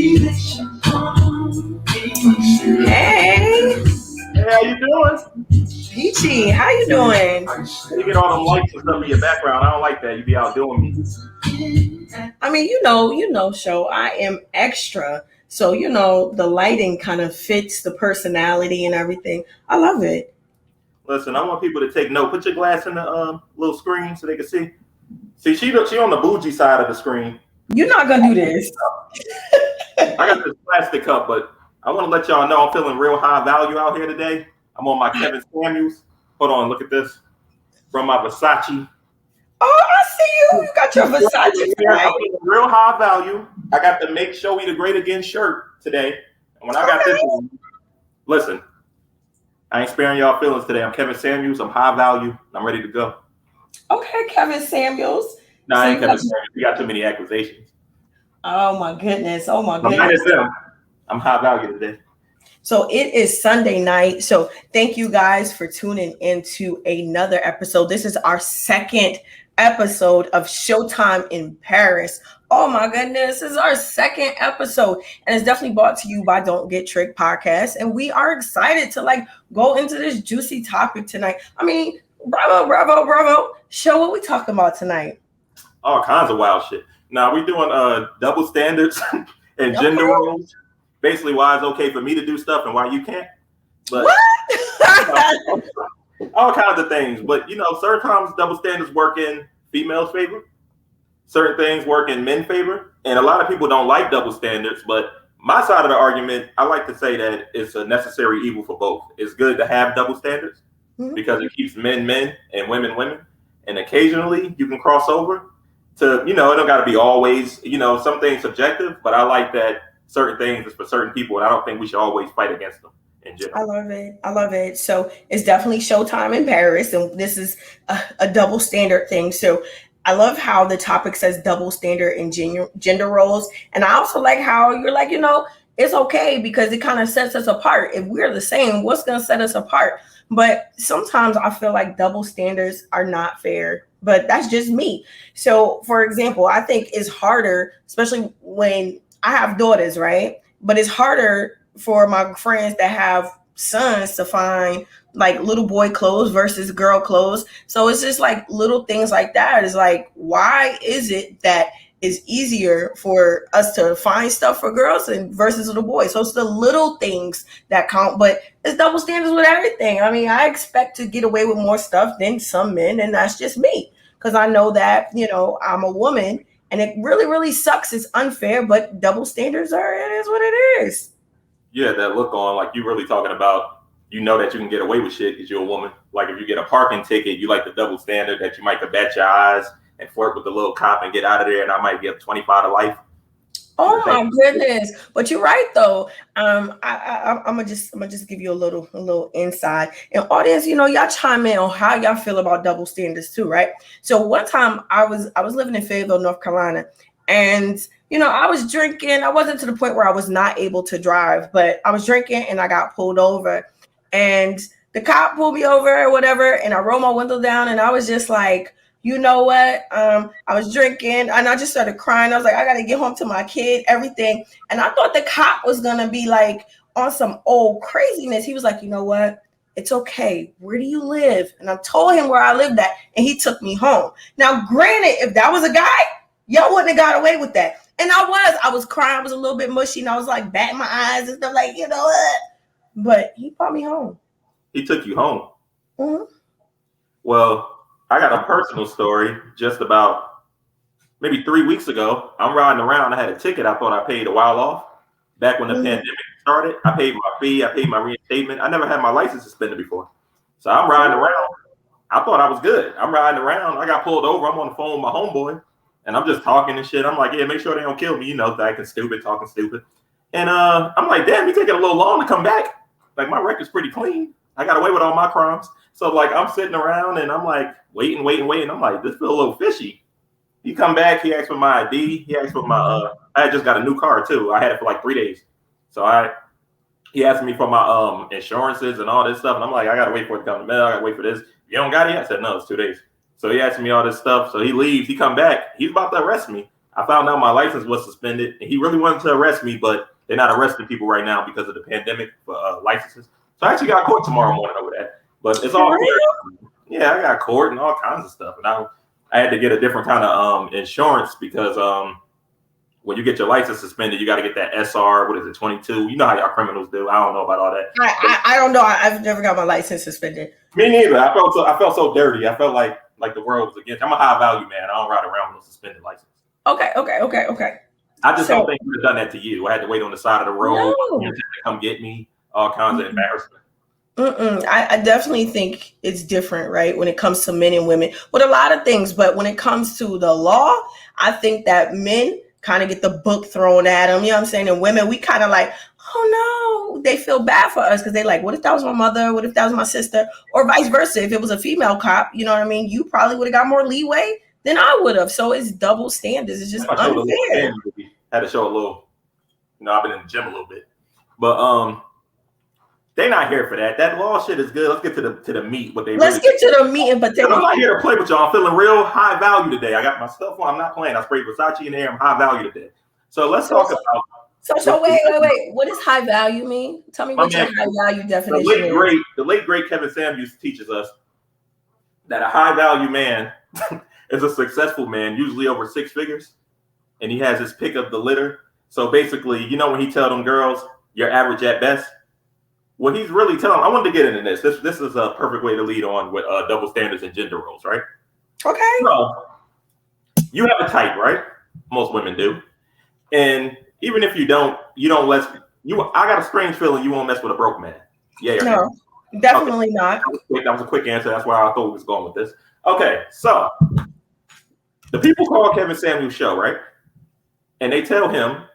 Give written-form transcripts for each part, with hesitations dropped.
Hey, how you doing? Peachy, how you doing? You get all them lights and stuff in your background. I don't like that. You be outdoing me. I mean, show. I am extra, so the lighting kind of fits the personality and everything. I love it. Listen, I want people to take note. Put your glass in the little screen so they can see. See, she on the bougie side of the screen. You're not gonna do this. I got this plastic cup, but I want to let y'all know I'm feeling real high value out here today. I'm on my Kevin Samuels. Hold on, look at this. From my Versace. Oh, I see you. You got your Versace. Yeah, I'm feeling real high value. I got the Make Show We the Great Again shirt today. And when I got this, listen, I ain't sparing y'all feelings today. I'm Kevin Samuels. I'm high value. I'm ready to go. Okay, Kevin Samuels. No, I ain't Kevin Samuels. You got too many accusations. Oh my goodness. Oh my goodness. I'm high value today. So it is Sunday night. So thank you guys for tuning into another episode. This is our second episode of Showtime in Paris. Oh my goodness. This is our second episode. And it's definitely brought to you by Dontgettricked Podcast. And we are excited to go into this juicy topic tonight. I mean, bravo. Show, what we talking about tonight? All kinds of wild shit. Now we're doing double standards and gender roles. Basically, why it's okay for me to do stuff and why you can't. But what? All kinds of things. But certain times double standards work in females' favor. Certain things work in men's favor. And a lot of people don't like double standards. But my side of the argument, I like to say that it's a necessary evil for both. It's good to have double standards because it keeps men and women. And occasionally you can cross over to, it don't got to be always, some things subjective. But I like that certain things is for certain people, and I don't think we should always fight against them in general. I love it. So it's definitely Showtime in Paris, and this is a double standard thing. So I love how the topic says double standard in gender roles, and I also like how you're like, it's okay because it kind of sets us apart. If we're the same, what's going to set us apart? But sometimes I feel like double standards are not fair, but that's just me. So, for example, I think it's harder, especially when I have daughters, right? But it's harder for my friends that have sons to find little boy clothes versus girl clothes. So it's just little things like that. It's why is it that it's easier for us to find stuff for girls and versus little boys? So it's the little things that count, but it's double standards with everything. I mean, I expect to get away with more stuff than some men, and that's just me. Because I know that, I'm a woman. And it really, really sucks. It's unfair, but double standards it is what it is. Yeah, that look on, you really talking about, that you can get away with shit because you're a woman. Like if you get a parking ticket, you like the double standard that you might bat your eyes and flirt with the little cop and get out of there, and I might get 25 to life. Oh my goodness! But you're right though. I'm gonna just give you a little insight. And audience, y'all chime in on how y'all feel about double standards too, right? So one time I was living in Fayetteville, North Carolina, and I was drinking. I wasn't to the point where I was not able to drive, but I was drinking and I got pulled over, and the cop pulled me over or whatever, and I rolled my window down, and I was just like, you know what? I was drinking and I just started crying. I was like, I got to get home to my kid, everything. And I thought the cop was going to be on some old craziness. He was like, you know what? It's okay. Where do you live? And I told him where I lived at, and he took me home. Now, granted, if that was a guy, y'all wouldn't have got away with that. And I was crying. I was a little bit mushy, and I was batting my eyes and stuff but he brought me home. He took you home? Mm-hmm. Well, I got a personal story just about maybe 3 weeks ago. I'm riding around. I had a ticket I thought I paid a while off. Back when the pandemic started, I paid my fee. I paid my reinstatement. I never had my license suspended before. So I'm riding around. I thought I was good. I'm riding around. I got pulled over. I'm on the phone with my homeboy. And I'm just talking and shit. I'm like, yeah, make sure they don't kill me. Acting stupid, talking stupid. And I'm like, damn, you taking a little long to come back. My record's pretty clean. I got away with all my crimes. So I'm sitting around and I'm waiting. I'm like, this feels a little fishy. He come back. He asked for my ID. He asked for my, I had just got a new car too. I had it for 3 days. So he asked me for my insurances and all this stuff. And I'm like, I got to wait for it to come to mail. I got to wait for this. You don't got it yet? I said, no, it's 2 days. So he asked me all this stuff. So he leaves. He come back. He's about to arrest me. I found out my license was suspended, and he really wanted to arrest me, but they're not arresting people right now because of the pandemic for licenses. So I actually got court tomorrow morning over that. But it's all clear. Yeah, I got court and all kinds of stuff, and I had to get a different kind of insurance because when you get your license suspended, you got to get that SR. What is it, 22? You know how y'all criminals do. I don't know about all that. I don't know. I've never got my license suspended. Me neither. I felt so dirty. I felt like the world was against. I'm a high value man. I don't ride around with a suspended license. Okay. I just don't think we would have done that to you. I had to wait on the side of the road to come get me. All kinds of embarrassment. I definitely think it's different, right? When it comes to men and women with a lot of things. But when it comes to the law, I think that men kind of get the book thrown at them. You know what I'm saying? And women, we kind of like, oh no, they feel bad for us because they like, what if that was my mother? What if that was my sister? Or vice versa. If it was a female cop, you know what I mean? You probably would have got more leeway than I would have. So it's double standards. It's just unfair. Had to show a little, I've been in the gym a little bit. But they're not here for that. That law shit is good. Let's get to the meat. Let's get to the meat and potatoes. I'm not here to play with y'all. I'm feeling real high value today. I got my stuff on. I'm not playing. I sprayed Versace in there. I'm high value today. So let's talk about. So wait. What does high value mean? Tell me what your high value definition is. The late great Kevin Samuels teaches us that a high value man is a successful man, usually over 6 figures, and he has his pick of the litter. So basically, when he tell them girls, you're average at best. What he's really telling, I wanted to get into this. This is a perfect way to lead on with double standards and gender roles, right? Okay. So you have a type, right? Most women do. And even if you don't I got a strange feeling you won't mess with a broke man. Yeah. No, definitely not. That was a quick answer. That's where I thought we was going with this. Okay, so the people call Kevin Samuels show, right? And they tell him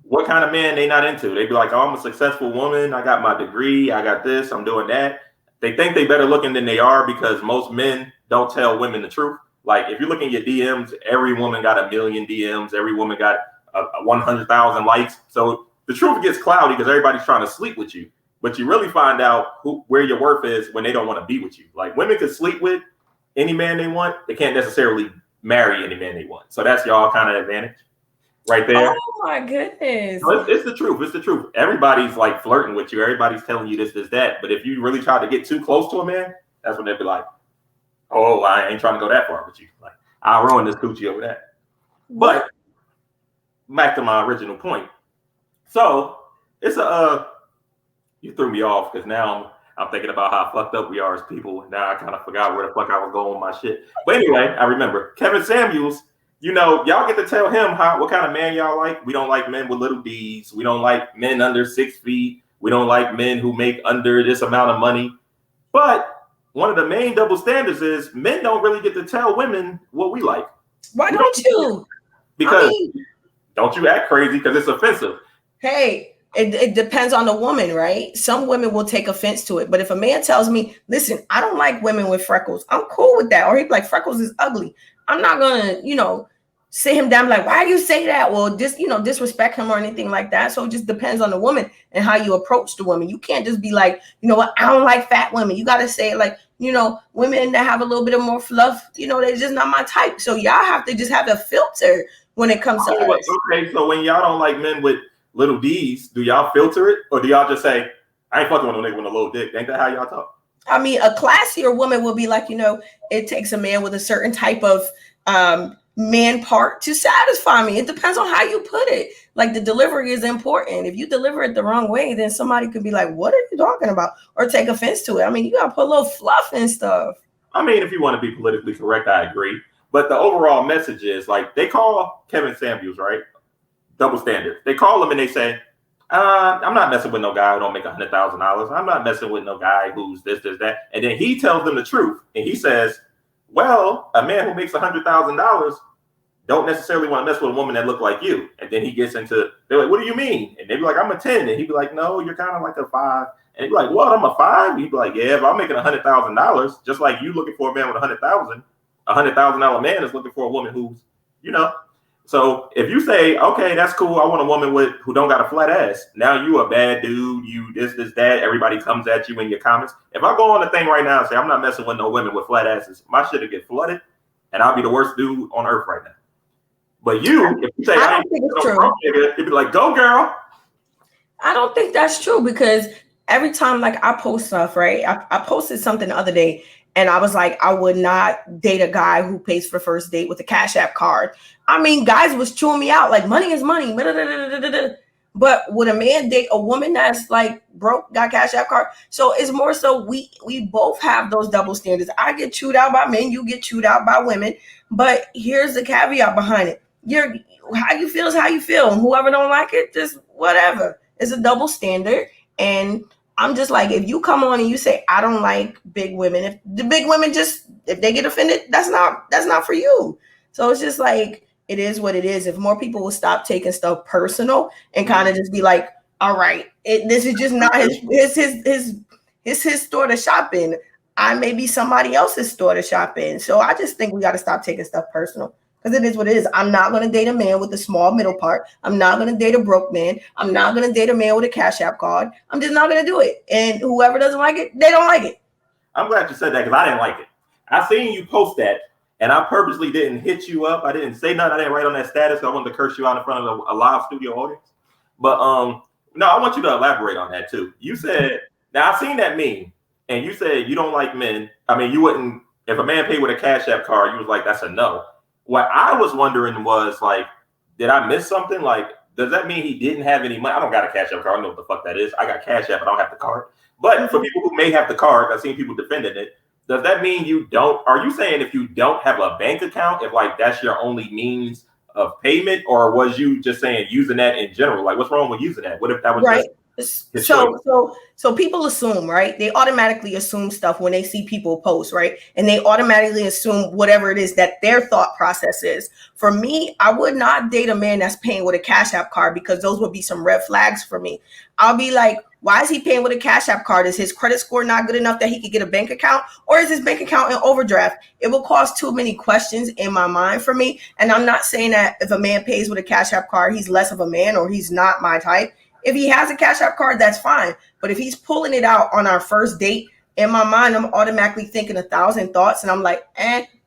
what kind of man they not into. They be like, oh, I'm a successful woman. I got my degree. I got this. I'm doing that. They think they better looking than they are because most men don't tell women the truth. Like if you look in your DMs, every woman got 1 million DMs. Every woman got 100,000 likes. So the truth gets cloudy because everybody's trying to sleep with you. But you really find out where your worth is when they don't want to be with you. Like women can sleep with any man they want. They can't necessarily marry any man they want. So that's y'all kind of advantage. Right there. Oh my goodness. So it's the truth. It's the truth. Everybody's like flirting with you. Everybody's telling you this, that. But if you really try to get too close to a man, that's when they'll be like, oh, I ain't trying to go that far with you. Like, I'll ruin this coochie over that. But back to my original point. So it's you threw me off because now I'm thinking about how fucked up we are as people. And now I kind of forgot where the fuck I was going with my shit. But anyway, I remember Kevin Samuels. Y'all get to tell him what kind of man y'all like. We don't like men with little D's. We don't like men under 6 feet. We don't like men who make under this amount of money. But one of the main double standards is men don't really get to tell women what we like. Why don't you? Because don't you act crazy because it's offensive. Hey, it depends on the woman, right? Some women will take offense to it. But if a man tells me, listen, I don't like women with freckles, I'm cool with that. Or he'd be like, freckles is ugly. I'm not gonna, sit him down like, why do you say that? Well, disrespect him or anything like that. So it just depends on the woman and how you approach the woman. You can't just be like, you know what, I don't like fat women. You got to say it like, women that have a little bit of more fluff, they're just not my type. So y'all have to just have a filter when it comes to us. Okay, so when y'all don't like men with little D's, do y'all filter it? Or do y'all just say, I ain't fucking with no nigga with a little dick? Ain't that how y'all talk? I mean, a classier woman will be like, it takes a man with a certain type of man part to satisfy me. It depends on how you put it. Like the delivery is important. If you deliver it the wrong way, then somebody could be like, what are you talking about? Or take offense to it. I mean, you got to put a little fluff and stuff. I mean, if you want to be politically correct, I agree. But the overall message is like they call Kevin Samuels, right? Double standard. They call him and they say, I'm not messing with no guy who don't make $100,000. I'm not messing with no guy who's this, that. And then he tells them the truth. And he says, well, a man who makes $100,000 don't necessarily want to mess with a woman that look like you. And then he gets into, they're like, what do you mean? And they be like, I'm a 10. And he'd be like, no, you're kind of like a 5. And he'd be like, what, I'm a 5? He'd be like, yeah, if I'm making $100,000, just like you looking for a man with $100,000, $100,000 man is looking for a woman who's, So if you say, okay, that's cool, I want a woman who don't got a flat ass. Now you a bad dude, you this, that. Everybody comes at you in your comments. If I go on the thing right now and say, I'm not messing with no women with flat asses, my shit will get flooded and I'll be the worst dude on earth right now. But you, if you say I I don't ain't think it's no true. broke nigga, it'd be like, go girl. I don't think that's true because every time like I post stuff, right? I posted something the other day and I was like, I would not date a guy who pays for first date with a Cash App card. I mean, guys was chewing me out like money is money. But would a man date a woman that's like broke, got Cash App card? So it's more so we both have those double standards. I get chewed out by men, you get chewed out by women. But here's the caveat behind it. You're how you feel is how you feel. And whoever don't like it, just whatever. It's a double standard. And I'm just like, if you come on and you say, I don't like big women, if the big women just if they get offended, that's not for you. So it's just like it is what it is. If more people will stop taking stuff personal and kind of just be like, all right, this is just not his store to shop in. I may be somebody else's store to shop in. So I just think we got to stop taking stuff personal. Because it is what it is. I'm not going to date a man with a small middle part. I'm not going to date a broke man. I'm not going to date a man with a Cash App card. I'm just not going to do it. And whoever doesn't like it, they don't like it. I'm glad you said that because I didn't like it. I seen you post that, and I purposely didn't hit you up. I didn't say nothing. I didn't write on that status. I wanted to curse you out in front of a live studio audience. But no, I want you to elaborate on that too. You said, now I seen that meme, and you said you don't like men. I mean, you wouldn't, if a man paid with a Cash App card, you was like, that's a no. What I was wondering was like, did I miss something? Like, does that mean he didn't have any money? I don't got a Cash App card. I don't know what the fuck that is. I got Cash App, but I don't have the card. But for people who may have the card, I've seen people defending it. Does that mean you don't? Are you saying if you don't have a bank account, if like that's your only means of payment, or was you just saying using that in general? Like, what's wrong with using that? What if that was right? Just So people assume, right? They automatically assume stuff when they see people post, right? And they automatically assume whatever it is that their thought process is. For me, I would not date a man that's paying with a Cash App card because those would be some red flags for me. I'll be like, why is he paying with a Cash App card? Is his credit score not good enough that he could get a bank account? Or is his bank account in overdraft? It will cause too many questions in my mind for me. And I'm not saying that if a man pays with a Cash App card, he's less of a man or he's not my type. If he has a Cash App card, that's fine. But if he's pulling it out on our first date, in my mind, I'm automatically thinking 1,000 thoughts. And I'm like,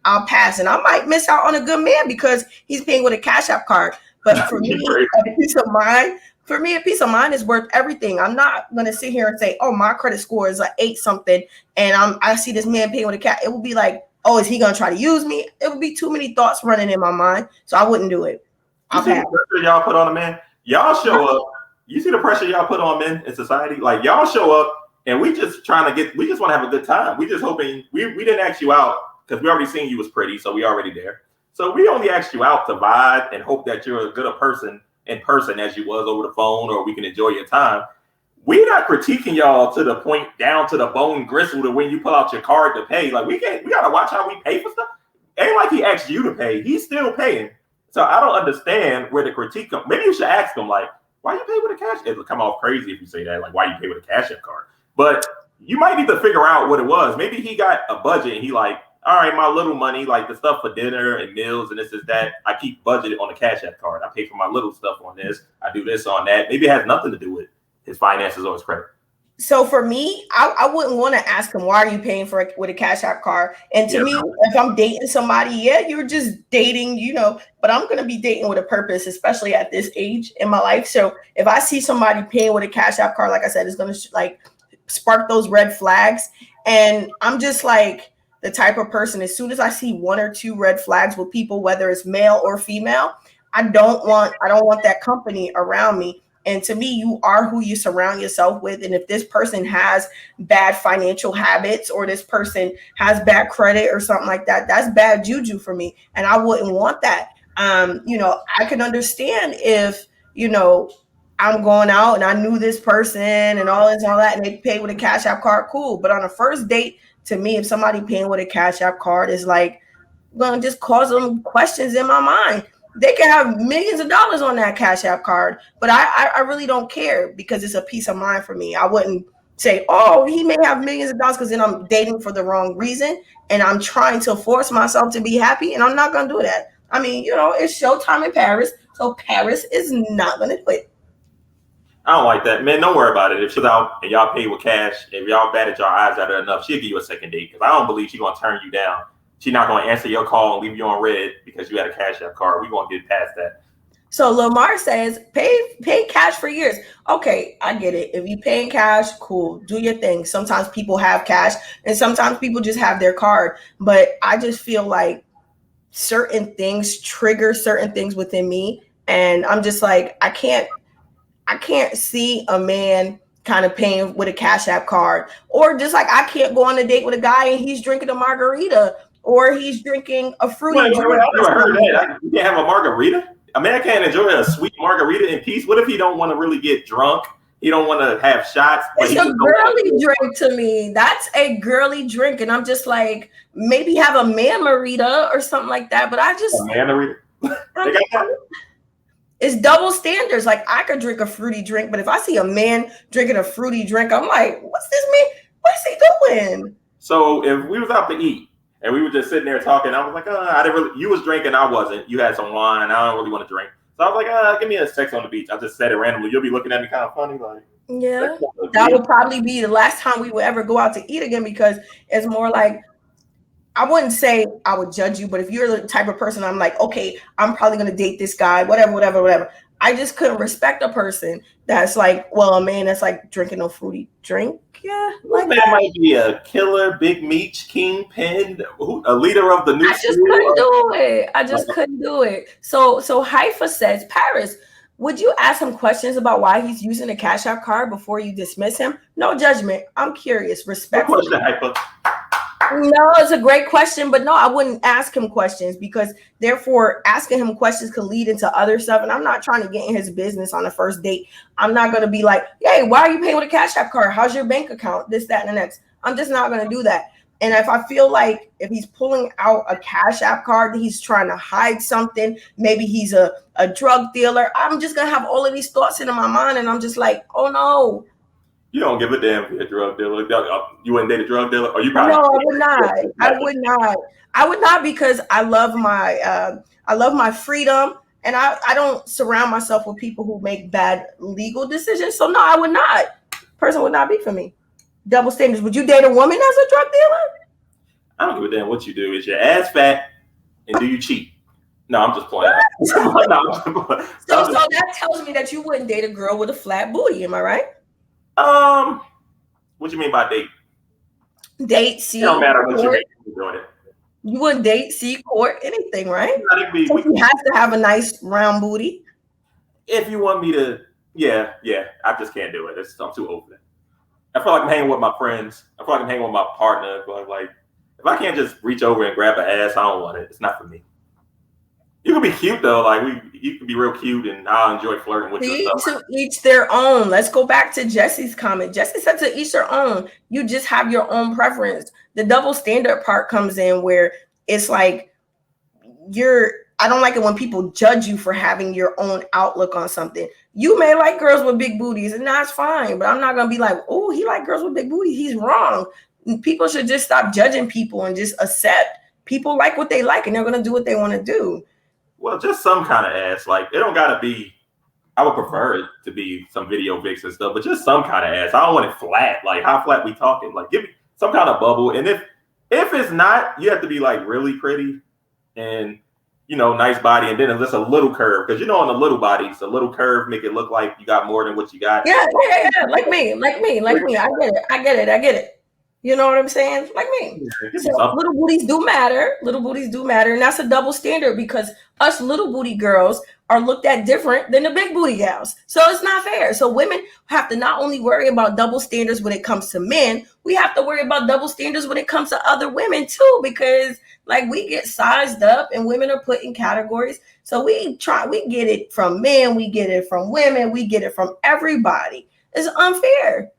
I'll pass. And I might miss out on a good man because he's paying with a Cash App card. But for me, a peace of mind is worth everything. I'm not going to sit here and say, oh, my credit score is like 8 something. And I see this man paying with a cash. It will be like, oh, is he going to try to use me? It would be too many thoughts running in my mind. So I wouldn't do it. You see the pressure y'all put on a man? Y'all show up. You see the pressure y'all put on men in society? Like, y'all show up and we just want to have a good time. We just hoping, we didn't ask you out because we already seen you was pretty, so we already there. So we only asked you out to vibe and hope that you're as good a person in person as you was over the phone, or we can enjoy your time. We're not critiquing y'all to the point down to the bone gristle to when you pull out your card to pay. Like, we gotta watch how we pay for stuff. Ain't like he asked you to pay. He's still paying. So I don't understand where the critique comes. Maybe you should ask him, like, why you pay with a cash? It'll come off crazy if you say that, like, why you pay with a Cash App card? But you might need to figure out what it was. Maybe he got a budget and he like, all right, my little money, like the stuff for dinner and meals and this is that, I keep budgeted on the Cash App card. I pay for my little stuff on this. I do this on that. Maybe it has nothing to do with his finances or his credit. So for me, I wouldn't want to ask him, why are you paying for it with a Cash App card? And to me, if I'm dating somebody, you're just dating, but I'm going to be dating with a purpose, especially at this age in my life. So if I see somebody paying with a Cash App card, like I said, it's going to like spark those red flags. And I'm just like the type of person, as soon as I see 1 or 2 red flags with people, whether it's male or female, I don't want that company around me. And to me, you are who you surround yourself with. And if this person has bad financial habits or this person has bad credit or something like that, that's bad juju for me. And I wouldn't want that. I can understand if, I'm going out and I knew this person and all this and all that, and they pay with a Cash App card, cool. But on a first date, to me, if somebody paying with a Cash App card is like, going to just cause them questions in my mind. They can have millions of dollars on that Cash App card, but I really don't care because it's a peace of mind for me. I wouldn't say, oh, he may have millions of dollars because then I'm dating for the wrong reason and I'm trying to force myself to be happy, and I'm not going to do that. I mean, it's Showtime in Paris, so Paris is not going to quit. I don't like that. Man, don't worry about it. If she's out and y'all pay with cash, if y'all batted your eyes at her enough, she'll give you a second date because I don't believe she's going to turn you down she's not going to answer your call and leave you on red because you had a Cash App card. We're going to get past that. So Lamar says, pay cash for years. Okay, I get it. If you pay in cash, cool. Do your thing. Sometimes people have cash and sometimes people just have their card. But I just feel like certain things trigger certain things within me. And I'm just like, I can't see a man kind of paying with a Cash App card. Or just like I can't go on a date with a guy and he's drinking a margarita or he's drinking a fruity drink. I've never heard of that. You can't have a margarita? A man can't enjoy a sweet margarita in peace. What if he don't want to really get drunk? He don't want to have shots. It's a girly drink to me. That's a girly drink. And I'm just like, maybe have a man margarita or something like that. But I just... A man margarita? It's double standards. Like I could drink a fruity drink, but if I see a man drinking a fruity drink, I'm like, what's this man? What's he doing? So if we was out to eat, and we were just sitting there talking. I was like, I didn't really. You was drinking, I wasn't. You had some wine. I don't really want to drink. So I was like, give me a sex on the beach. I just said it randomly. You'll be looking at me kind of funny, like. Yeah, that would probably be the last time we would ever go out to eat again because it's more like I wouldn't say I would judge you, but if you're the type of person, I'm like, okay, I'm probably gonna date this guy, whatever. I just couldn't respect a person that's like, well, a man that's like drinking a fruity drink. Yeah, like that might be a killer, big meat, kingpin, a leader of the new. I just couldn't do it. So Haifa says, Paris, would you ask him questions about why he's using a Cash App card before you dismiss him? No judgment. I'm curious. Respect. No, it's a great question, but no, I wouldn't ask him questions because therefore asking him questions could lead into other stuff. And I'm not trying to get in his business on the first date. I'm not going to be like, hey, why are you paying with a Cash App card? How's your bank account? This, that, and the next. I'm just not going to do that. And if I feel like if he's pulling out a Cash App card, he's trying to hide something, maybe he's a drug dealer, I'm just going to have all of these thoughts into my mind. And I'm just like, oh, no. You don't give a damn if you're a drug dealer. You wouldn't date a drug dealer? Or you probably no, I would not because I love my freedom. And I don't surround myself with people who make bad legal decisions. So no, I would not. Person would not be for me. Double standards. Would you date a woman as a drug dealer? I don't give a damn what you do. Is your ass fat and do you cheat? No, I'm just playing. So that tells me that you wouldn't date a girl with a flat booty. Am I right? What you mean by date? Date, see, it don't matter what you're doing it. You wouldn't date, see, court, anything, right? He has to have a nice round booty. If you want me to, yeah, I just can't do it. I'm too old for that. I feel like I'm hanging with my friends. I feel like I'm hanging with my partner. But like, if I can't just reach over and grab an ass, I don't want it. It's not for me. You can be cute though, like you can be real cute, and I'll enjoy flirting with you. To each their own. Let's go back to Jesse's comment. Jesse said to each their own. You just have your own preference. The double standard part comes in where it's like I don't like it when people judge you for having your own outlook on something. You may like girls with big booties, and that's fine, but I'm not gonna be like, oh, he like girls with big booties. He's wrong. People should just stop judging people and just accept people like what they like, and they're gonna do what they want to do. Well, just some kind of ass. Like, it don't gotta be. I would prefer it to be some video pics and stuff, but just some kind of ass. I don't want it flat. Like, how flat we talking? Like, give me some kind of bubble. And if it's not, you have to be like really pretty and nice body, and then it's just a little curve. Because on the little bodies, a little curve make it look like you got more than what you got. Yeah. Like me. I get it. You know what I'm saying? Like me. So little booties do matter. And that's a double standard because us little booty girls are looked at different than the big booty gals. So it's not fair. So women have to not only worry about double standards when it comes to men, we have to worry about double standards when it comes to other women too, because like we get sized up and women are put in categories. So we get it from men, we get it from women, we get it from everybody. It's unfair.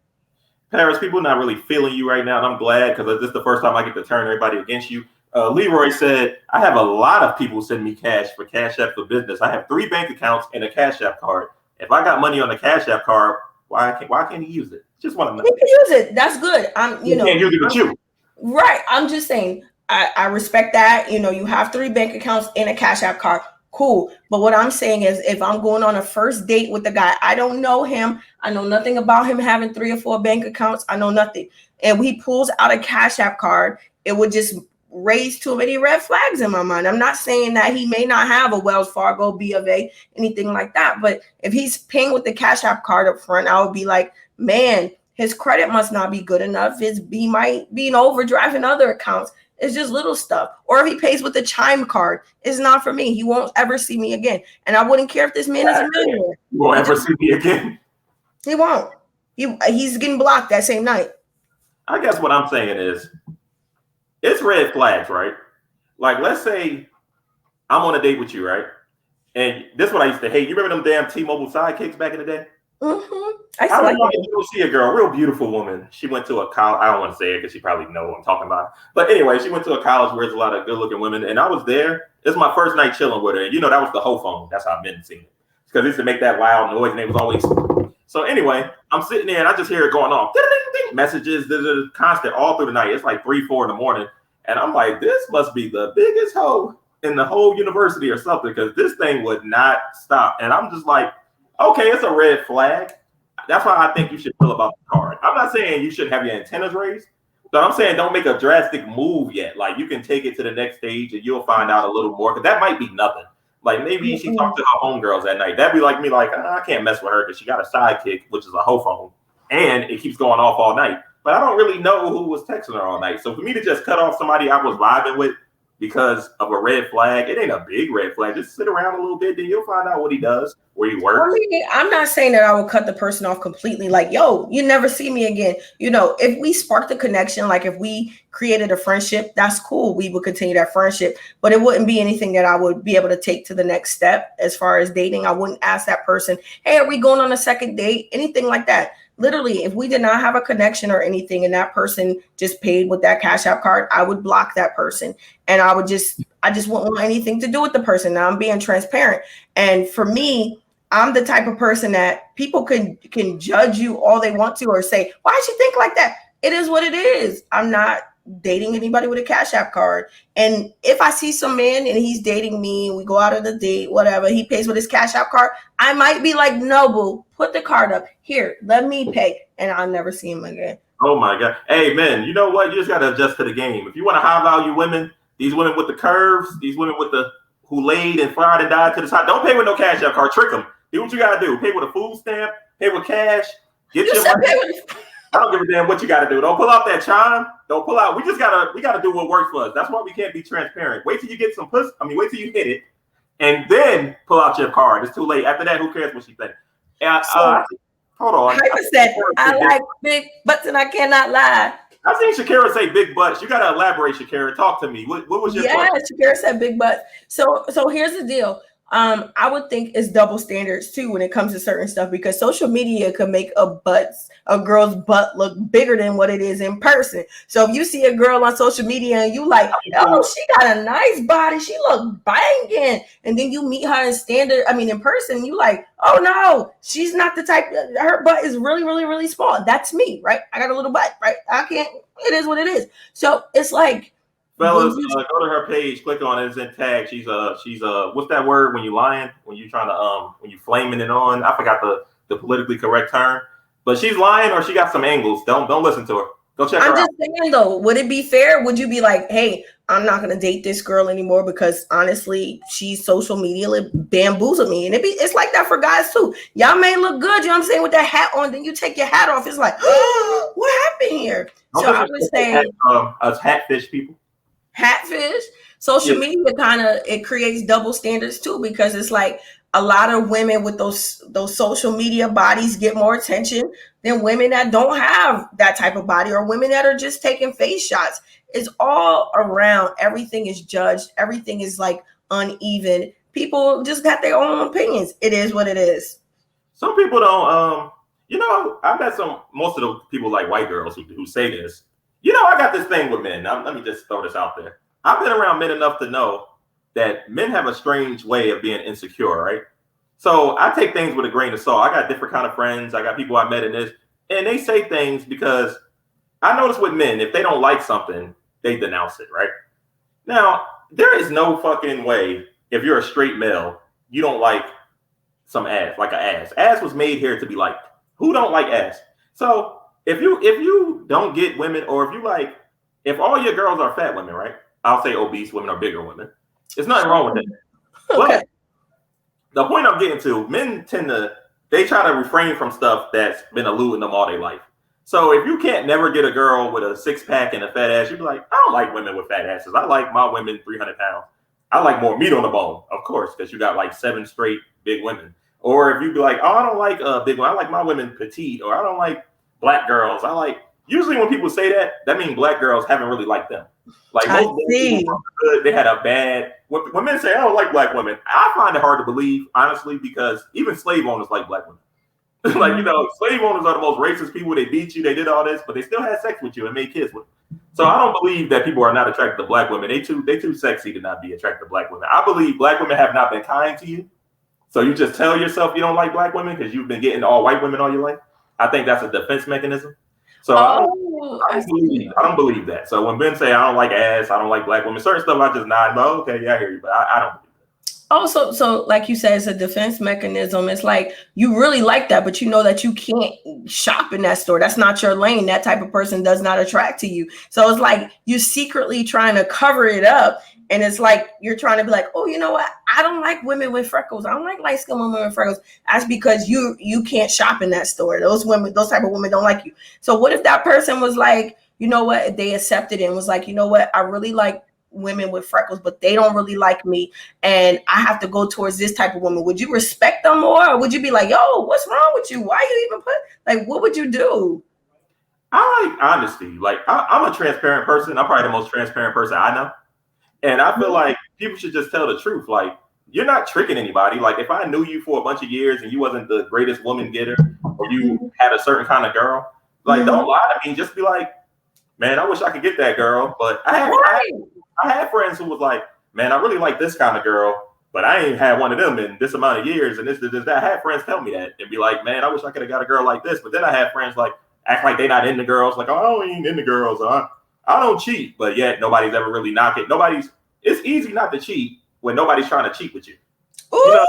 Paris, people not really feeling you right now, and I'm glad because this is the first time I get to turn everybody against you. Leroy said, I have a lot of people send me cash for Cash App for business. I have 3 bank accounts and a Cash App card. If I got money on the Cash App card, why can't he use it? Just want to know. He can use it. That's good. Can't use it with you. Right. I'm just saying, I respect that. You have 3 bank accounts and a Cash App card. Cool. But what I'm saying is if I'm going on a first date with the guy, I don't know him. I know nothing about him having 3 or 4 bank accounts. I know nothing. And he pulls out a Cash App card. It would just raise too many red flags in my mind. I'm not saying that he may not have a Wells Fargo, B of A, anything like that. But if he's paying with the Cash App card up front, I would be like, man, his credit must not be good enough. He might be an overdraft in other accounts. It's just little stuff. Or if he pays with the Chime card, it's not for me. He won't ever see me again. And I wouldn't care if this man is a millionaire. He won't ever see me again. He won't. He's getting blocked that same night. I guess what I'm saying is, it's red flags, right? Like, let's say I'm on a date with you, right? And this is what I used to hate. You remember them damn T-Mobile sidekicks back in the day? Mm-hmm. I don't know if you'll see a girl, real beautiful woman. She went to a college. I don't want to say it because she probably know what I'm talking about. But anyway, she went to a college where there's a lot of good-looking women, and I was there. It's my first night chilling with her, and that was the whole phone. That's how men seen it. Because it used to make that loud noise, and it was always. So anyway, I'm sitting there, and I just hear it going off. Messages, constant all through the night. It's like 3, 4 in the morning, and I'm like, this must be the biggest hoe in the whole university or something, because this thing would not stop. And I'm just like, okay, it's a red flag. That's why I think you should feel about the card. I'm not saying you shouldn't have your antennas raised, but I'm saying don't make a drastic move yet. Like, you can take it to the next stage and you'll find out a little more, because that might be nothing. Like, maybe she talked to her homegirls that night. That'd be like me, like, I can't mess with her because she got a sidekick, which is a hoe phone, and it keeps going off all night. But I don't really know who was texting her all night. So for me to just cut off somebody I was vibing with because of a red flag, it ain't a big red flag. Just sit around a little bit, then you'll find out what he does, where he works. I'm not saying that I would cut the person off completely. Like, yo, you never see me again. If we sparked a connection, like if we created a friendship, that's cool. We would continue that friendship, but it wouldn't be anything that I would be able to take to the next step as far as dating. I wouldn't ask that person, hey, are we going on a second date? Anything like that. Literally, if we did not have a connection or anything and that person just paid with that Cash App card, I would block that person. And I just wouldn't want anything to do with the person. Now I'm being transparent. And for me, I'm the type of person that people can judge you all they want to or say, why'd you think like that? It is what it is. I'm not dating anybody with a Cash App card. And if I see some man and he's dating me, we go out on a date, whatever, he pays with his Cash App card, I might be like, no, boo, put the card up here, let me pay, and I'll never see him again. Oh my God. Hey man, you know what? You just gotta adjust to the game. If you want to high value women, these women with the curves, these women with who laid and fried and died to the side, don't pay with no Cash App card. Trick them. Do what you gotta do. Pay with a food stamp, pay with cash, get your money. I don't give a damn what you got to do. Don't pull out that Chime. Don't pull out. We gotta do what works for us. That's why we can't be transparent. Wait till you get some pussy. Wait till you hit it, and then pull out your card. It's too late. After that, who cares what she thinks? Hold on. Hyper said, I like big butts and I cannot lie. I seen Shakira say big butts. You gotta elaborate, Shakira. Talk to me. What was your question? Shakira said big butts. So here's the deal. I would think it's double standards too when it comes to certain stuff, because social media could make a girl's butt look bigger than what it is in person. So if you see a girl on social media and you like, oh, she got a nice body, she look banging, and then you meet her in person, you like, oh no, she's not the type. Her butt is really, really, really small. That's me, right? I got a little butt, right? I can't. It is what it is. So it's like. Fellas, go to her page, click on it, it's in tag. She's what's that word when you lying? When you trying to when you flaming it on? I forgot the politically correct term. But she's lying or she got some angles. Don't listen to her. Go check her out. I'm just saying though, would it be fair? Would you be like, hey, I'm not gonna date this girl anymore because honestly, she's social media bamboozled me. And it's like that for guys too. Y'all may look good, you know what I'm saying, with that hat on, then you take your hat off. It's like, oh, what happened here? So I would say us hatfish people. Hatfish. Social media it creates double standards too, because it's like a lot of women with those social media bodies get more attention than women that don't have that type of body, or women that are just taking face shots. It's all around. Everything is judged. Everything is like uneven. People just got their own opinions. It is what it is. Some people don't. I met most of the people like white girls who say this. I got this thing with men. Let me just throw this out there. I've been around men enough to know that men have a strange way of being insecure, right? So I take things with a grain of salt. I got different kind of friends. I got people I met in this, and they say things because I notice with men, if they don't like something, they denounce it, right? Now, there is no fucking way, if you're a straight male, you don't like some ass, like an ass. Ass was made here to be liked. Who don't like ass? So if you don't get women, or if all your girls are fat women, right? I'll say obese women or bigger women. There's nothing wrong with that. Okay. But the point I'm getting to, men they try to refrain from stuff that's been eluding them all their life. So if you can't never get a girl with a 6-pack and a fat ass, you'd be like, I don't like women with fat asses. I like my women 300 pounds. I like more meat on the bone, of course, because you got like 7 straight big women. Or if you'd be like, oh, I don't like big women. I like my women petite. Or I don't like black girls. Usually when people say that means black girls haven't really liked them. Like most people good, they had a bad. When men say I don't like black women, I find it hard to believe, honestly, because even slave owners like black women. Like, slave owners are the most racist people. They beat you, they did all this, but they still had sex with you and made kids with you. So I don't believe that people are not attracted to black women. They too sexy to not be attracted to black women. I believe black women have not been kind to you. So you just tell yourself you don't like black women because you've been getting all white women all your life. I think that's a defense mechanism. So I don't believe that. So when men say I don't like ass, I don't like black women, certain stuff I just nod. Oh, okay, yeah, I hear you, but I don't believe that. Also, so like you said, it's a defense mechanism. It's like you really like that, but you know that you can't shop in that store. That's not your lane. That type of person does not attract to you. So it's like you're secretly trying to cover it up. And it's like you're trying to be like, oh, you know what? I don't like women with freckles. I don't like light-skinned women with freckles. That's because you can't shop in that store. Those type of women don't like you. So what if that person was like, you know what? They accepted it and was like, you know what? I really like women with freckles, but they don't really like me, and I have to go towards this type of woman. Would you respect them more, or would you be like, yo, what's wrong with you? Why you even what would you do? I like honesty. Like I'm a transparent person. I'm probably the most transparent person I know, and I feel like people should just tell the truth. Like, you're not tricking anybody. Like, if I knew you for a bunch of years and you wasn't the greatest woman getter, or you had a certain kind of girl, like, don't lie to me. Just be like, man, I wish I could get that girl, but I had friends who was like, man, I really like this kind of girl, but I ain't had one of them in this amount of years, and this, that. I had friends tell me that and be like, man, I wish I could have got a girl like this. But then I had friends like act like they not into girls, like, oh, I ain't into girls. I don't cheat, but yet nobody's ever really knocked it. It's easy not to cheat when nobody's trying to cheat with you. For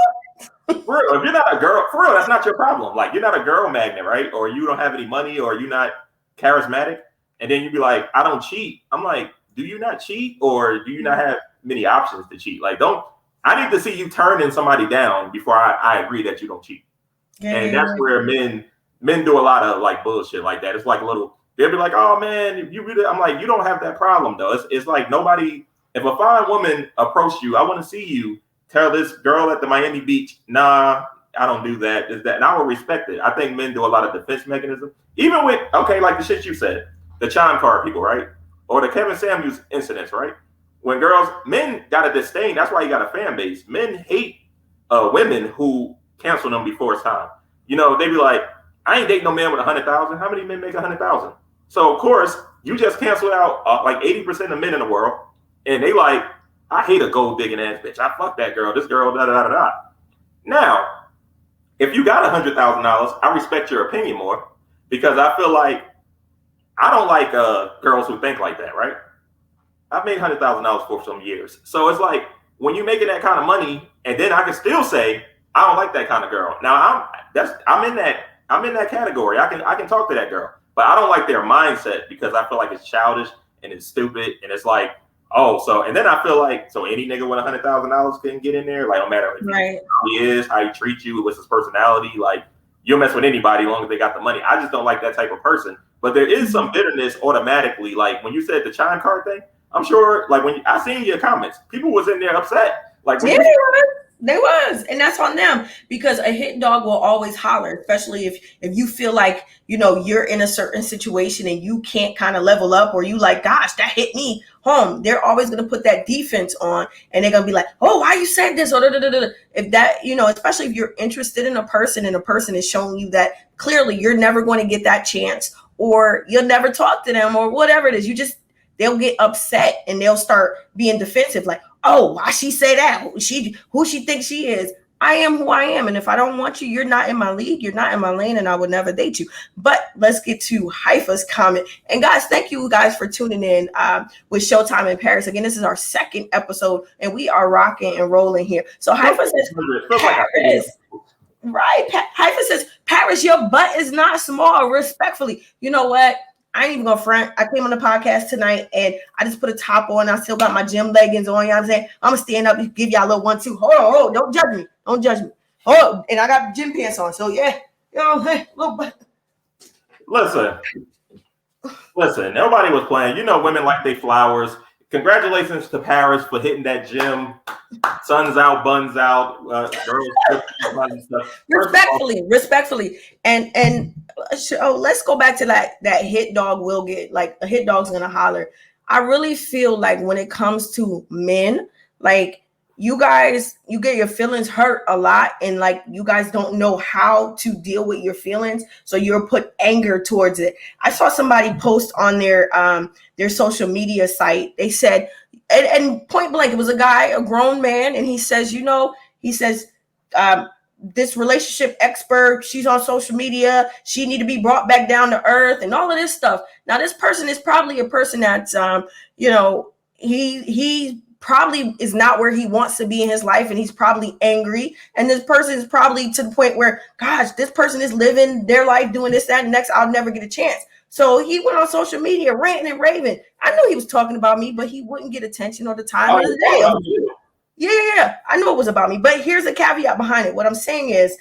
real, if you're not a girl, for real, that's not your problem. Like, you're not a girl magnet, right? Or you don't have any money, or you're not charismatic, and then you be like, I don't cheat. I'm like, do you not cheat, or do you not have many options to cheat? Like, I need to see you turning somebody down before I agree that you don't cheat. And that's where men do a lot of like bullshit like that. It's like they'll be like, oh man, I'm like, you don't have that problem though. It's like nobody, if a fine woman approached you, I want to see you tell this girl at the Miami Beach, nah, I don't do that. Is that, and I will respect it. I think men do a lot of defense mechanism. Even with, okay, like the shit you said, the chime card people, right? Or the Kevin Samuels incidents, right? When men got a disdain, that's why you got a fan base. Men hate women who cancel them before it's time. They be like, I ain't dating no man with 100,000. How many men make 100,000? So of course, you just canceled out like 80% of men in the world, and they like, I hate a gold digging ass bitch. I fuck that girl. This girl, da da da da. Now, if you got $100,000, I respect your opinion more, because I feel like I don't like girls who think like that, right? I've made $100,000 for some years. So it's like, when you're making that kind of money, and then I can still say, I don't like that kind of girl. Now I'm in that category. I can talk to that girl, but I don't like their mindset, because I feel like it's childish and it's stupid. And it's like, and then I feel like, so any nigga with $100,000 can get in there. Like, no matter how he is, how he treats you, what's his personality, like, you'll mess with anybody as long as they got the money. I just don't like that type of person. But there is some bitterness automatically. Like, when you said the chime card thing, I'm sure, like, when I seen your comments, people was in there upset. Like, they was, and that's on them, because a hit dog will always holler, especially if you feel like, you're in a certain situation and you can't kind of level up, or you like, gosh, that hit me home. They're always going to put that defense on, and they're going to be like, oh, why you said this? Or if that, especially if you're interested in a person and a person is showing you that clearly you're never going to get that chance, or you'll never talk to them, or whatever it is, they'll get upset and they'll start being defensive. Like, oh, why she say that? Who she thinks she is? I am who I am. And if I don't want you, you're not in my league. You're not in my lane, and I would never date you. But let's get to Haifa's comment. And guys, thank you guys for tuning in with Showtime in Paris. Again, this is our second episode, and we are rocking and rolling here. So Haifa says, Paris. Right. Haifa says, Paris, your butt is not small. Respectfully. You know what? I ain't even gonna front. I came on the podcast tonight and I just put a top on. I still got my gym leggings on. You know what I'm saying? I'm gonna stand up and give y'all a little 1-2. Hold on, don't judge me. Don't judge me. Oh, and I got gym pants on. So yeah, hey, little bit. Listen, nobody was playing. You know, women like they flowers. Congratulations to Paris for hitting that gym. Sun's out, buns out, girls and stuff. Respectfully. And so let's go back to that hit dog will get, like, a hit dog's gonna holler. I really feel like when it comes to men, like, you guys, you get your feelings hurt a lot, and like you guys don't know how to deal with your feelings, so you're put anger towards it. I saw somebody post on their social media site. They said, and point blank, it was a guy, a grown man, and he says, this relationship expert, she's on social media, she need to be brought back down to earth and all of this stuff. Now, this person is probably a person that's he probably is not where he wants to be in his life, and he's probably angry, and this person is probably to the point where, gosh, this person is living their life doing this, that, and next, I'll never get a chance. So he went on social media ranting and raving. I knew he was talking about me, but he wouldn't get attention or the time of the day. Yeah, I know it was about me, but here's a caveat behind it. What I'm saying is,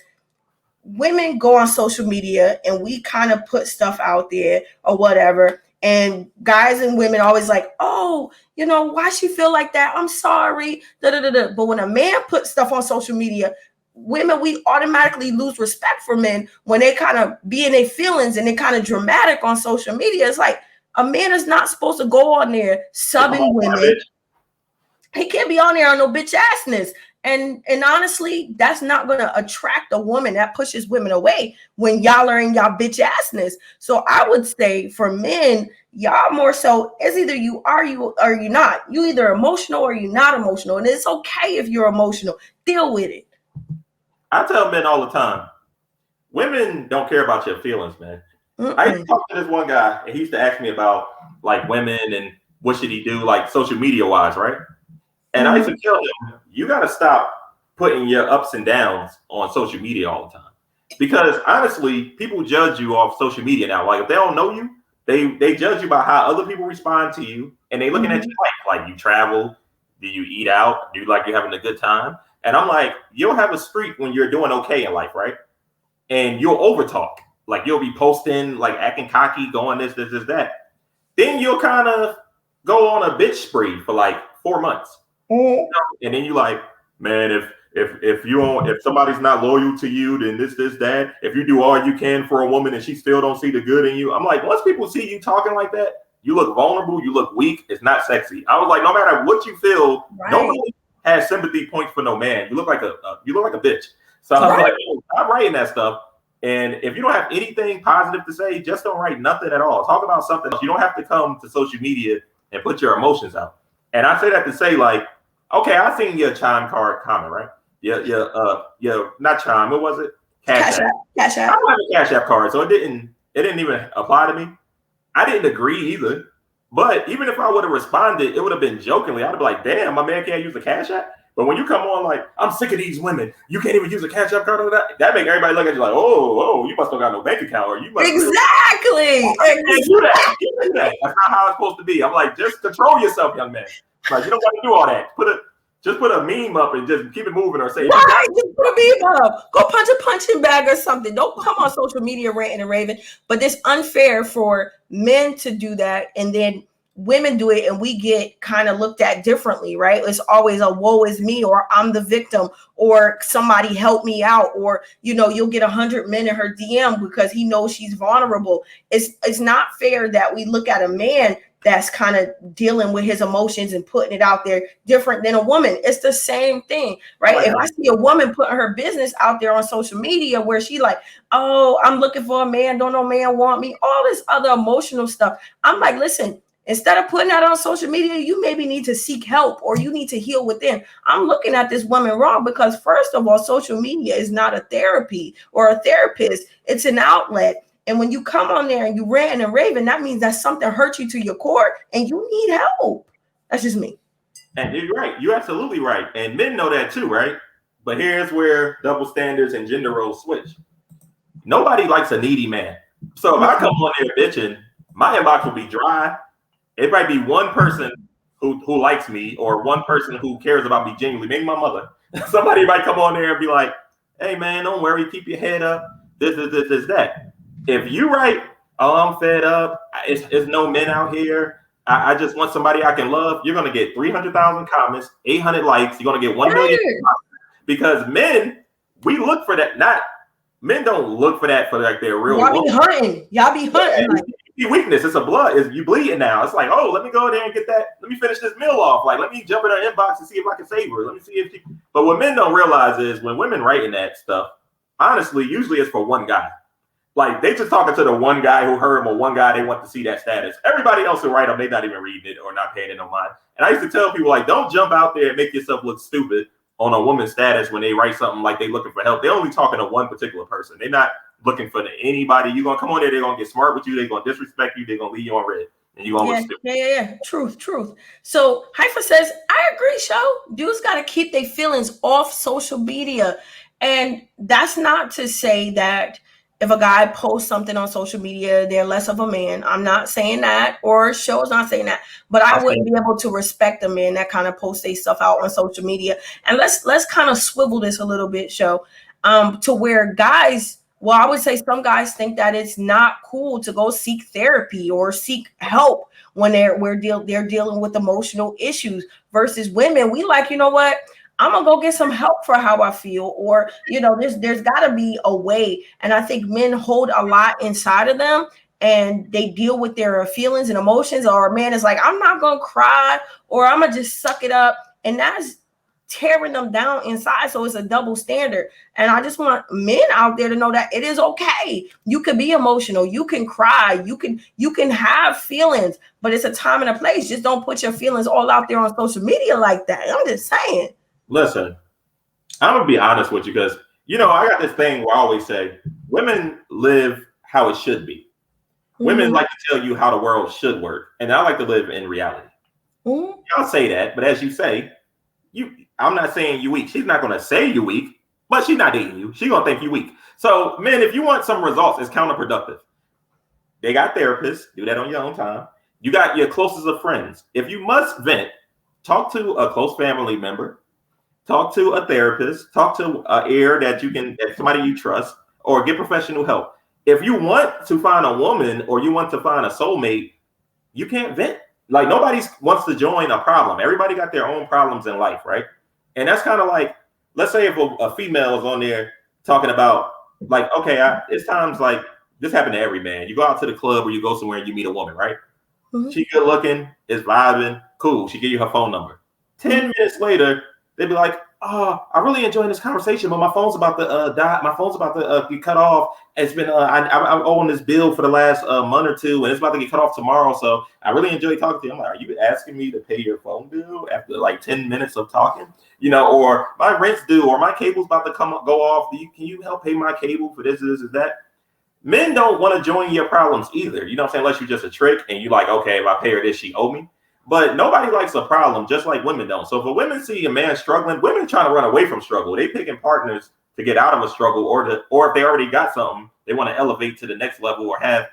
women go on social media and we kind of put stuff out there or whatever, and guys and women always like, oh, why she feel like that? I'm sorry. But when a man puts stuff on social media, women, we automatically lose respect for men when they kind of be in their feelings and they kind of dramatic on social media. It's like, a man is not supposed to go on there subbing women. He can't be on there on no bitch assness. And honestly, that's not going to attract a woman. That pushes women away when y'all are in y'all bitch assness. So I would say for men, y'all more so, it's either you are you or you not. You either emotional or you're not emotional. And it's okay if you're emotional. Deal with it. I tell men all the time, women don't care about your feelings, man. I used to talk to this one guy, and he used to ask me about like women and what should he do, like social media wise, right? And I used to tell him, you got to stop putting your ups and downs on social media all the time. Because honestly, people judge you off social media now. Like if they don't know you, they judge you by how other people respond to you. And they looking at you like you travel, do you eat out, do you like you're having a good time? And I'm like, you'll have a streak when you're doing okay in life, right? And you'll overtalk. Like you'll be posting, like acting cocky, going this, that. Then you'll kind of go on a bitch spree for like 4 months. And then you like, man, if somebody's not loyal to you, then this, that. If you do all you can for a woman and she still don't see the good in you, I'm like, once people see you talking like that, you look vulnerable, you look weak. It's not sexy. I was like, no matter what you feel, nobody has sympathy points for no man. You look like a bitch. So I was like, stop writing that stuff. And if you don't have anything positive to say, just don't write nothing at all. Talk about something else. You don't have to come to social media and put your emotions out. And I say that to say, like, okay, I seen your chime card comment, right? Yeah, not chime. What was it? Cash App. Cash App. I don't have a Cash App card, so it didn't even apply to me. I didn't agree either. But even if I would have responded, it would have been jokingly. I'd be like, damn, my man can't use a Cash App. But when you come on like, I'm sick of these women, you can't even use a Cash App card or that make everybody look at you like, oh, you must have got no bank account, or you must exactly. You can't do that. You can't do that. That's not how it's supposed to be. I'm like, just control yourself, young man. Like, you don't got to do all that. Just put a meme up and just keep it moving, or say, right, just put a meme up. Go punch a punching bag or something. Don't come on social media ranting and raving. But it's unfair for men to do that, and then women do it, and we get kind of looked at differently, right? It's always a woe is me, or I'm the victim, or somebody help me out, or you'll get 100 men in her DM because he knows she's vulnerable. It's not fair that we look at a man that's kind of dealing with his emotions and putting it out there different than a woman. It's the same thing, right? If I see a woman putting her business out there on social media where she like, oh, I'm looking for a man, don't no man want me, all this other emotional stuff. I'm like, listen, instead of putting that on social media, you maybe need to seek help, or you need to heal within. I'm looking at this woman wrong because, first of all, social media is not a therapy or a therapist. It's an outlet. And when you come on there and you ranting and raving, that means that something hurt you to your core and you need help. That's just me. And you're right. You're absolutely right. And men know that too, right? But here's where double standards and gender roles switch. Nobody likes a needy man. So if I come on there bitching, my inbox will be dry. It might be one person who likes me or one person who cares about me genuinely, maybe my mother. Somebody might come on there and be like, hey man, don't worry, keep your head up. This, that. If you write, oh, I'm fed up, it's no men out here. I just want somebody I can love. You're gonna get 300,000 comments, 800 likes. You're gonna get 1 million because men, we look for that. Not men don't look for that for like their real. Y'all be hunting. Y'all be hunting. Yeah, weakness. It's a blood. You bleeding now. It's like, oh, let me go there and get that. Let me finish this meal off. Like, let me jump in her inbox and see if I can save her. Let me see if she. But what men don't realize is when women writing that stuff, honestly, usually it's for one guy. Like they just talking to the one guy who heard them or one guy they want to see that status. Everybody else who write them, they not even reading it or not paying it no mind. And I used to tell people like, don't jump out there and make yourself look stupid on a woman's status when they write something like they looking for help. They're only talking to one particular person. They're not looking for anybody. You're gonna come on there, they're gonna get smart with you, they're gonna disrespect you, they're gonna leave you on red. And you're gonna look stupid. Yeah. Truth. So Haifa says, I agree, Show. Dudes gotta keep their feelings off social media. And that's not to say that if a guy posts something on social media, they're less of a man. I'm not saying that, or Show's not saying that. But I wouldn't be able to respect a man that kind of posts their stuff out on social media. And let's kind of swivel this a little bit, Show, to where guys. Well, I would say some guys think that it's not cool to go seek therapy or seek help when they're dealing with emotional issues versus women. We like, you know what? I'm gonna go get some help for how I feel, or there's got to be a way. And I think men hold a lot inside of them, and they deal with their feelings and emotions. Or a man is like, I'm not gonna cry, or I'm gonna just suck it up, and that's tearing them down inside. So it's a double standard. And I just want men out there to know that it is okay. You can be emotional, you can cry, you can have feelings, but it's a time and a place. Just don't put your feelings all out there on social media like that. I'm just saying. Listen, I'm gonna be honest with you because I got this thing where I always say women live how it should be. Women like to tell you how the world should work, and I like to live in reality. Y'all say that, but as you say, I'm not saying you weak. She's not going to say you weak, but she's not dating you. She's going to think you weak. So, men, if you want some results, it's counterproductive. They got therapists. Do that on your own time. You got your closest of friends. If you must vent, talk to a close family member. Talk to a therapist. Talk to an ear that somebody you trust, or get professional help. If you want to find a woman or you want to find a soulmate, you can't vent. Like nobody wants to join a problem. Everybody got their own problems in life, right? And that's kind of like, let's say if a female is on there talking about like, okay, it's times like this happened to every man. You go out to the club or you go somewhere and you meet a woman, right? She good looking, is vibing, cool. She give you her phone number. 10 minutes later, they'd be like, oh, I really enjoyed this conversation, but my phone's about to die. My phone's about to get cut off. It's been I'm owing this bill for the last month or two, and it's about to get cut off tomorrow. So I really enjoyed talking to you. I'm like, are you asking me to pay your phone bill after like 10 minutes of talking? Or my rent's due, or my cable's about to go off. Can you help pay my cable for this, is that? Men don't want to join your problems either. You know what I'm saying? Unless you're just a trick and you like, okay, if I pay her this, she owe me. But nobody likes a problem, just like women don't. So if a women see a man struggling, women trying to run away from struggle. They picking partners to get out of a struggle, or if they already got something, they want to elevate to the next level, or have,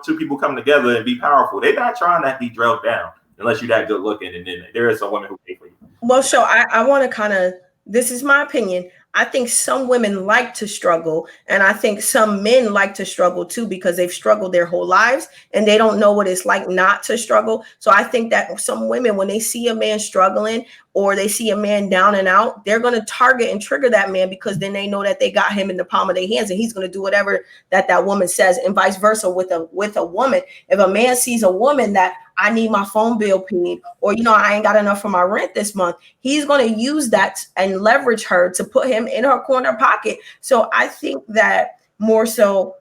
two people come together and be powerful. They're not trying to be drilled down unless you're that good looking. And then there is some women who pay for you. Well, so I want to this is my opinion. I think some women like to struggle, and I think some men like to struggle too, because they've struggled their whole lives and they don't know what it's like not to struggle. So I think that some women, when they see a man struggling or they see a man down and out, they're going to target and trigger that man, because then they know that they got him in the palm of their hands and he's going to do whatever that woman says, and vice versa with a woman. If a man sees a woman that, I need my phone bill paid, or, I ain't got enough for my rent this month, he's going to use that and leverage her to put him in her corner pocket. So I think that more so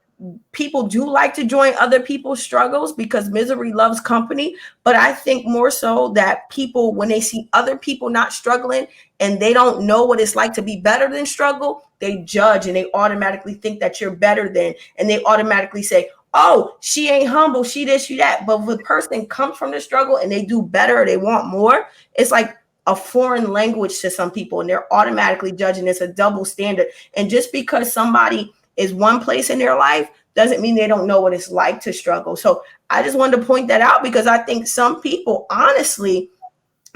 people do like to join other people's struggles because misery loves company. But I think more so that people, when they see other people not struggling and they don't know what it's like to be better than struggle, they judge and they automatically think that you're better than, and they automatically say, oh, she ain't humble, she this, she that. But if a person comes from the struggle and they do better, or they want more, it's like a foreign language to some people, and they're automatically judging. It's a double standard. And just because somebody is one place in their life doesn't mean they don't know what it's like to struggle. So I just wanted to point that out because I think some people, honestly,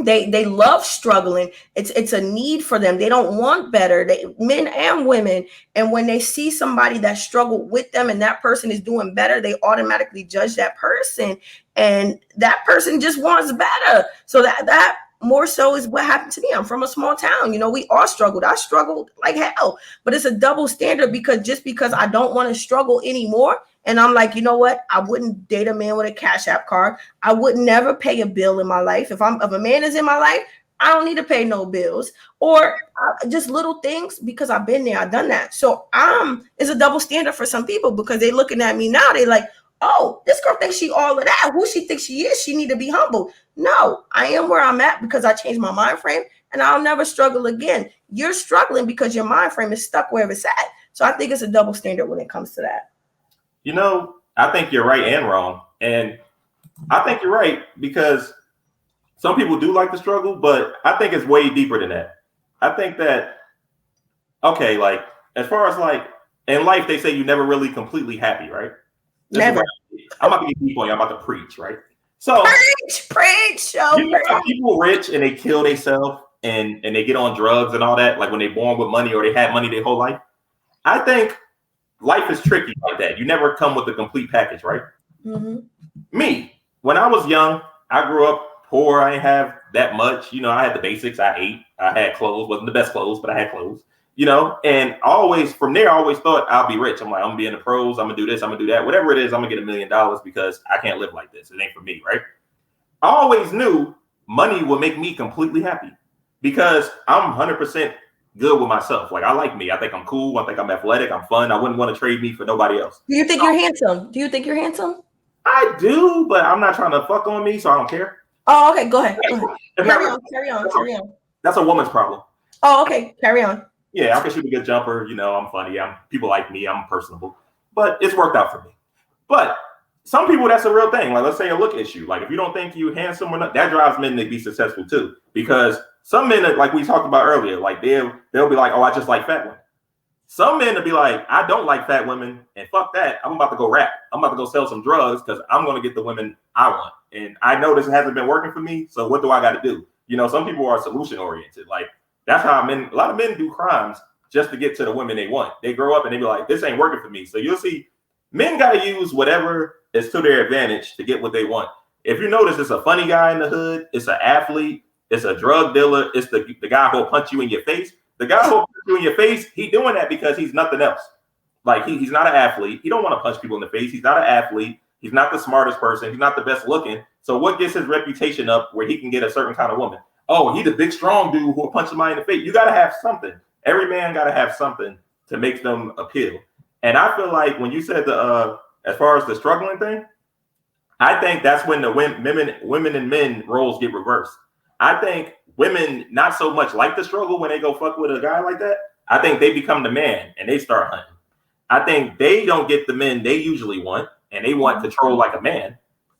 they love struggling. It's a need for them. They don't want better. Men and women. And when they see somebody that struggled with them and that person is doing better, they automatically judge that person, and that person just wants better. So that more so is what happened to me. I'm from a small town. We all struggled. I struggled like hell, but it's a double standard because just because I don't want to struggle anymore, and I'm like, you know what? I wouldn't date a man with a Cash App card. I would never pay a bill in my life. If a man is in my life, I don't need to pay no bills or just little things because I've been there. I've done that. So it's a double standard for some people because they looking at me now. They like, oh, this girl thinks she all of that. Who she thinks she is? She need to be humble. No, I am where I'm at because I changed my mind frame and I'll never struggle again. You're struggling because your mind frame is stuck where it's at. So I think it's a double standard when it comes to that. I think you're right and wrong. And I think you're right because some people do like to struggle, but I think it's way deeper than that. I think that, okay, like as far as like in life, they say you're never really completely happy, right? Never. I'm about to get deep on you. I'm about to preach, right? So preach. People rich and they kill themselves and they get on drugs and all that, like when they're born with money or they had money their whole life. I think life is tricky like that. You never come with a complete package, right? Mm-hmm. Me, when I was young, I grew up poor. I didn't have that much. I had the basics. I ate. I had clothes. Wasn't the best clothes, but I had clothes. And from there, I always thought I'll be rich. I'm like, I'm gonna be in the pros. I'm gonna do this. I'm gonna do that. Whatever it is, I'm gonna get $1 million because I can't live like this. It ain't for me, right? I always knew money would make me completely happy because I'm 100% good with myself. Like I like me. I think I'm cool. I think I'm athletic. I'm fun. I wouldn't want to trade me for nobody else. Do you think you're handsome? Do you think you're handsome? I do, but I'm not trying to fuck on me, so I don't care. Oh, okay. Go ahead. Carry on. That's a woman's problem. Oh, okay. Carry on. Yeah, I can shoot a good jumper. I'm funny. People like me. I'm personable, but it's worked out for me. But some people, that's a real thing. Like let's say a look issue. Like if you don't think you handsome or not, that drives men to be successful too. Because some men, like we talked about earlier, like they'll be like, oh, I just like fat women. Some men will be like, I don't like fat women, and fuck that. I'm about to go rap. I'm about to go sell some drugs because I'm going to get the women I want. And I know this hasn't been working for me, so what do I got to do? Some people are solution oriented. Like that's how a lot of men do crimes just to get to the women they want. They grow up and they be like, this ain't working for me. So you'll see men got to use whatever is to their advantage to get what they want. If you notice, it's a funny guy in the hood. It's an athlete. It's a drug dealer. It's the guy who'll punch you in your face. The guy who'll punch you in your face, he doing that because he's nothing else. Like he's not an athlete. He don't want to punch people in the face. He's not an athlete. He's not the smartest person. He's not the best looking. So what gets his reputation up where he can get a certain kind of woman? Oh, he's a big, strong dude who'll punch somebody in the face. You got to have something. Every man got to have something to make them appeal. And I feel like when you said as far as the struggling thing, I think that's when the women and men roles get reversed. I think women not so much like the struggle when they go fuck with a guy like that. I think they become the man and they start hunting. I think they don't get the men they usually want and they want control like a man.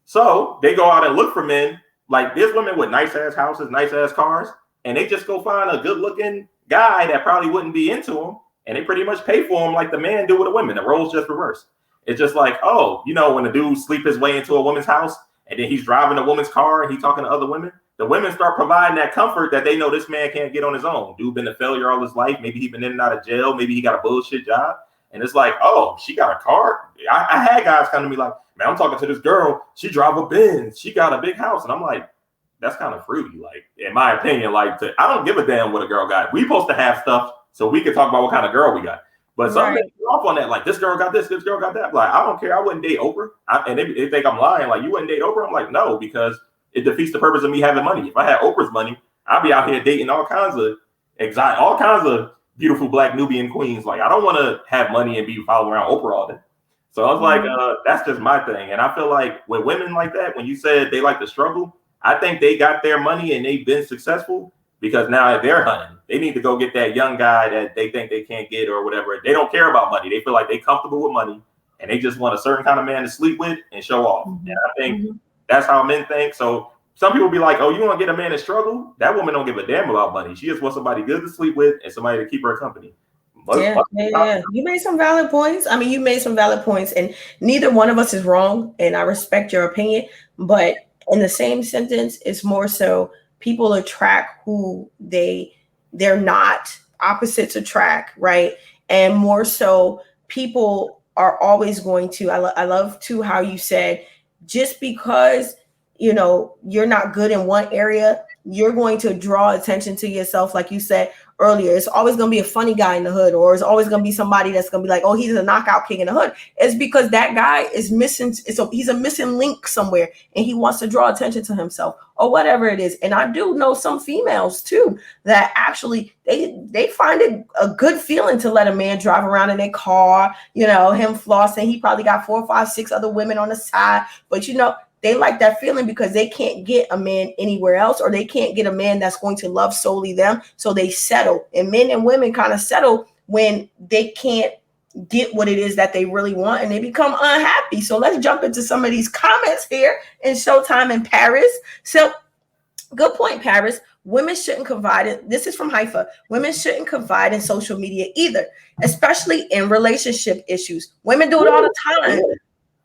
So they go out and look for men. Like there's women with nice ass houses, nice ass cars, and they just go find a good looking guy that probably wouldn't be into them. And they pretty much pay for him like the man do with the women. The roles just reversed. It's just like, oh, when a dude sleep his way into a woman's house and then he's driving a woman's car and he's talking to other women, the women start providing that comfort that they know this man can't get on his own. Dude been a failure all his life. Maybe he been in and out of jail. Maybe he got a bullshit job. And it's like, oh, she got a car. I had guys come to me like, man, I'm talking to this girl. She drive a Benz. She got a big house. And I'm like, that's kind of fruity. Like, in my opinion, I don't give a damn what a girl got. We supposed to have stuff so we can talk about what kind of girl we got. But some men get off on that. Like, this girl got this girl got that. Like, I don't care. I wouldn't date Oprah. And they think I'm lying. Like, you wouldn't date Oprah? I'm like, no, because it defeats the purpose of me having money. If I had Oprah's money, I'd be out here dating all kinds of beautiful black Nubian queens. Like, I don't want to have money and be following around Oprah all day. So I was like, that's just my thing. And I feel like with women like that, when you said they like to struggle, I think they got their money and they've been successful because now they're hunting. They need to go get that young guy that they think they can't get or whatever. They don't care about money. They feel like they're comfortable with money and they just want a certain kind of man to sleep with and show off. And I think that's how men think. So some people be like, oh, you want to get a man to struggle? That woman don't give a damn about money. She just wants somebody good to sleep with and somebody to keep her company. Yeah. You made some valid points. I mean, you made some valid points, and neither one of us is wrong. And I respect your opinion, but in the same sentence, it's more so people attract who they're not. Opposites attract, right? And more so, people are always going to. I love too how you said just because you're not good in one area, you're going to draw attention to yourself, like you said earlier. It's always going to be a funny guy in the hood, or it's always going to be somebody that's going to be like, oh, he's a knockout king in the hood. It's because that guy is missing. He's a missing link somewhere, and he wants to draw attention to himself or whatever it is. And I do know some females too that actually they find it a good feeling to let a man drive around in their car, him flossing. He probably got 4, 5, 6 other women on the side, but they like that feeling because they can't get a man anywhere else, or they can't get a man that's going to love solely them. So they settle. And men and women kind of settle when they can't get what it is that they really want, and they become unhappy. So let's jump into some of these comments here in Showtime in Paris. So good point, Paris. Women shouldn't confide in, this is from Haifa. Women shouldn't confide in social media either, especially in relationship issues. Women do it all the time.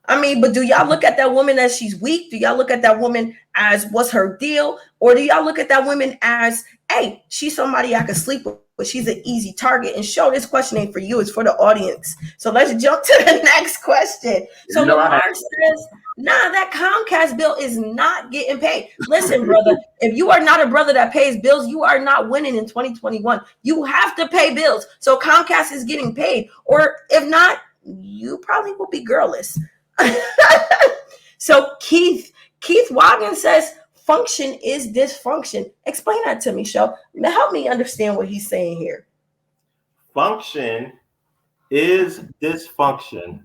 I mean, but do y'all look at that woman as she's weak? Do y'all look at that woman as what's her deal? Or do y'all look at that woman as, hey, she's somebody I could sleep with, but she's an easy target? And show, this question ain't for you, it's for the audience. So let's jump to the next question. So Lamar says, nah, that Comcast bill is not getting paid. Listen, brother, if you are not a brother that pays bills, you are not winning in 2021. You have to pay bills. So Comcast is getting paid. Or if not, you probably will be girlless. So Keith Wagen says function is dysfunction. Explain that to me, Show. Help me understand what he's saying here. Function is dysfunction.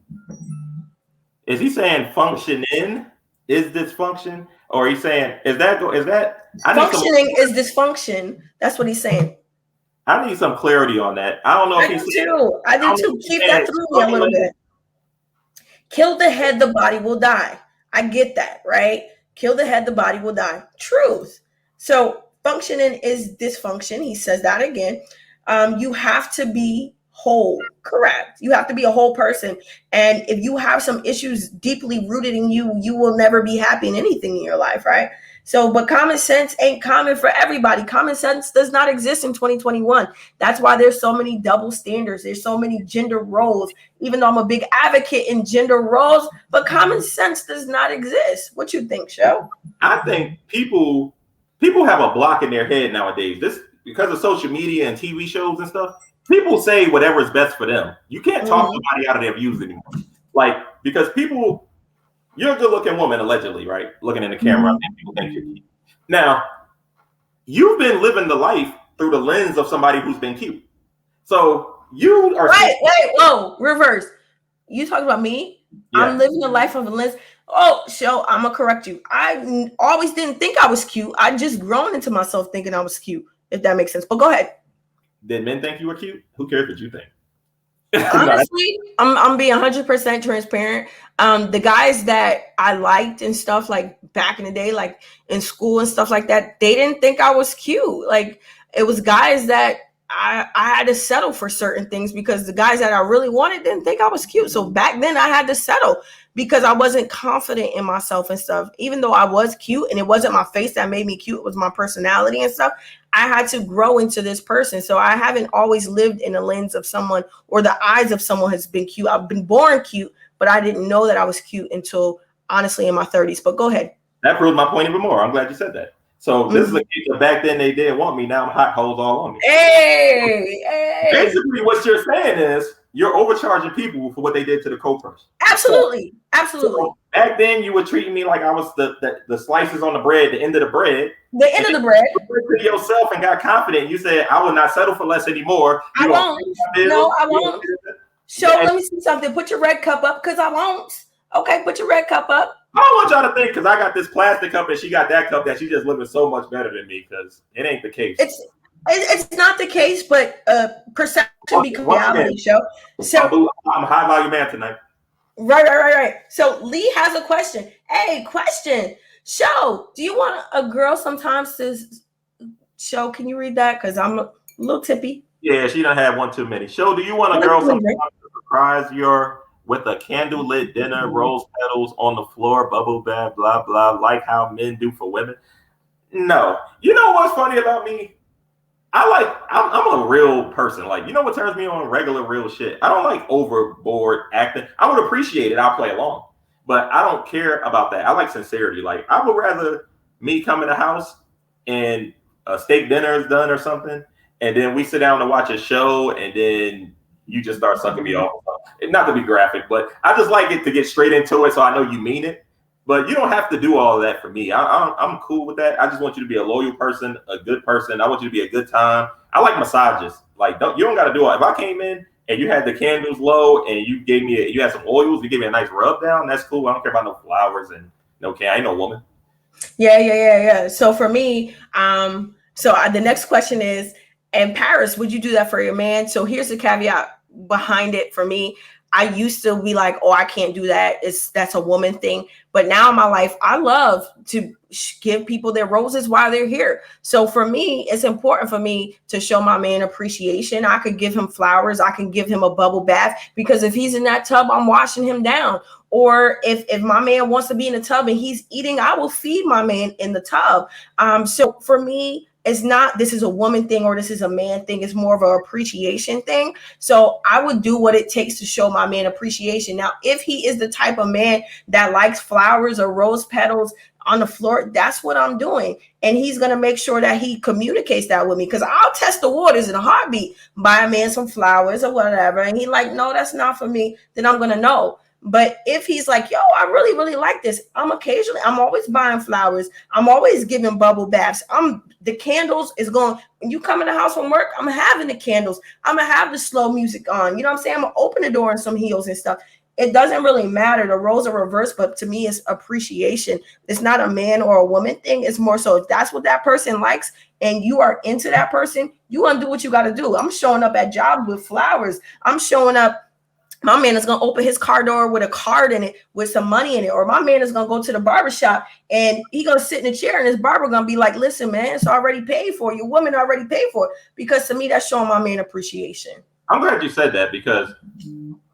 Is he saying functioning is dysfunction, or he's saying is that functioning is dysfunction? That's what he's saying. I need some clarity on that. I don't know if he's too. I do too. Keep that through me a little bit. Kill the head, the body will die. I get that, right? Kill the head, the body will die. Truth. So functioning is dysfunction. He says that again. You have to be whole. Correct. You have to be a whole person. And if you have some issues deeply rooted in you, you will never be happy in anything in your life, right? So, but common sense ain't common for everybody. Common sense does not exist in 2021. That's why there's so many double standards. There's so many gender roles, even though I'm a big advocate in gender roles, but common sense does not exist. What you think, Show? I think people have a block in their head nowadays. This because of social media and TV shows and stuff. People say whatever is best for them. You can't talk somebody out of their views anymore. Like, because you're a good-looking woman, allegedly, right? Looking in the camera, and people think you're cute. Now, you've been living the life through the lens of somebody who's been cute. So you are whoa, reverse. You talking about me? Yeah. I'm living the life of a lens. Oh, Show, I'm gonna correct you. I always didn't think I was cute. I just grown into myself thinking I was cute, if that makes sense. But go ahead. Did men think you were cute? Who cares what you think? Honestly, I'm being 100% transparent. The guys that I liked and stuff, like back in the day, like in school and stuff like that, they didn't think I was cute. Like, it was guys that I had to settle for certain things because the guys that I really wanted didn't think I was cute. So back then I had to settle because I wasn't confident in myself and stuff. Even though I was cute, and it wasn't my face that made me cute, it was my personality and stuff. I had to grow into this person. So I haven't always lived in the lens of someone or the eyes of someone has been cute. I've been born cute, but I didn't know that I was cute until honestly in my 30s. But go ahead. That proves my point even more. I'm glad you said that. So this is a case of back then they didn't want me. Now I'm hot holes all on me. Hey. Basically, what you're saying is you're overcharging people for what they did to the co-person. Absolutely. So back then you were treating me like I was the slices on the bread, the end of the bread. The end of the bread. You went to yourself and got confident. You said, I will not settle for less anymore. I won't. No, I won't. Show, let me see something. Put your red cup up because I won't. Okay, put your red cup up. I don't want y'all to think because I got this plastic cup and she got that cup that she just looking so much better than me, because it ain't the case. It's not the case, but perception becomes reality, Show. So I'm a high value man tonight. Right. So Lee has a question. Hey, question. Show, do you want a girl sometimes to Show? Can you read that? Because I'm a little tippy. Yeah, she done had one too many. Show, do you want a girl sometimes to surprise your with a candlelit dinner, rose petals on the floor, bubble bath, blah blah, like how men do for women? No. You know what's funny about me? I'm a real person. Like, you know what turns me on? Regular real shit. I don't like overboard acting. I would appreciate it. I'll play along. But I don't care about that. I like sincerity. Like, I would rather me come in the house and a steak dinner is done or something, and then we sit down to watch a show, and then you just start sucking me off. Not to be graphic, but I just like it to get straight into it so I know you mean it. But you don't have to do all of that for me. I'm cool with that. I just want you to be a loyal person, a good person. I want you to be a good time. I like massages. Like, you don't got to do it. If I came in and you had the candles low and you gave me you had some oils, you gave me a nice rub down, that's cool. I don't care about no flowers and no can. I ain't no woman. Yeah. So for me, the next question is, in Paris, would you do that for your man? So here's the caveat behind it for me. I used to be like, oh, I can't do that. That's a woman thing. But now in my life, I love to give people their roses while they're here. So for me, it's important for me to show my man appreciation. I could give him flowers. I can give him a bubble bath, because if he's in that tub, I'm washing him down. Or if my man wants to be in the tub and he's eating, I will feed my man in the tub. So for me, it's not this is a woman thing or this is a man thing. It's more of an appreciation thing. So I would do what it takes to show my man appreciation. Now, if he is the type of man that likes flowers or rose petals on the floor, that's what I'm doing. And he's going to make sure that he communicates that with me, because I'll test the waters in a heartbeat, buy a man some flowers or whatever. And he like, no, that's not for me. Then I'm going to know. But if he's like, yo, I really, really like this, I'm always buying flowers. I'm always giving bubble baths. The candles is going, when you come in the house from work, I'm having the candles. I'm going to have the slow music on. You know what I'm saying? I'm going to open the door in some heels and stuff. It doesn't really matter. The roles are reversed, but to me, it's appreciation. It's not a man or a woman thing. It's more so if that's what that person likes and you are into that person, you want to do what you got to do. I'm showing up at jobs with flowers. I'm showing up. My man is going to open his car door with a card in it with some money in it. Or my man is going to go to the barbershop and he going to sit in a chair and his barber going to be like, listen, man, it's already paid for. Your woman already paid for it. Because to me, that's showing my man appreciation. I'm glad you said that, because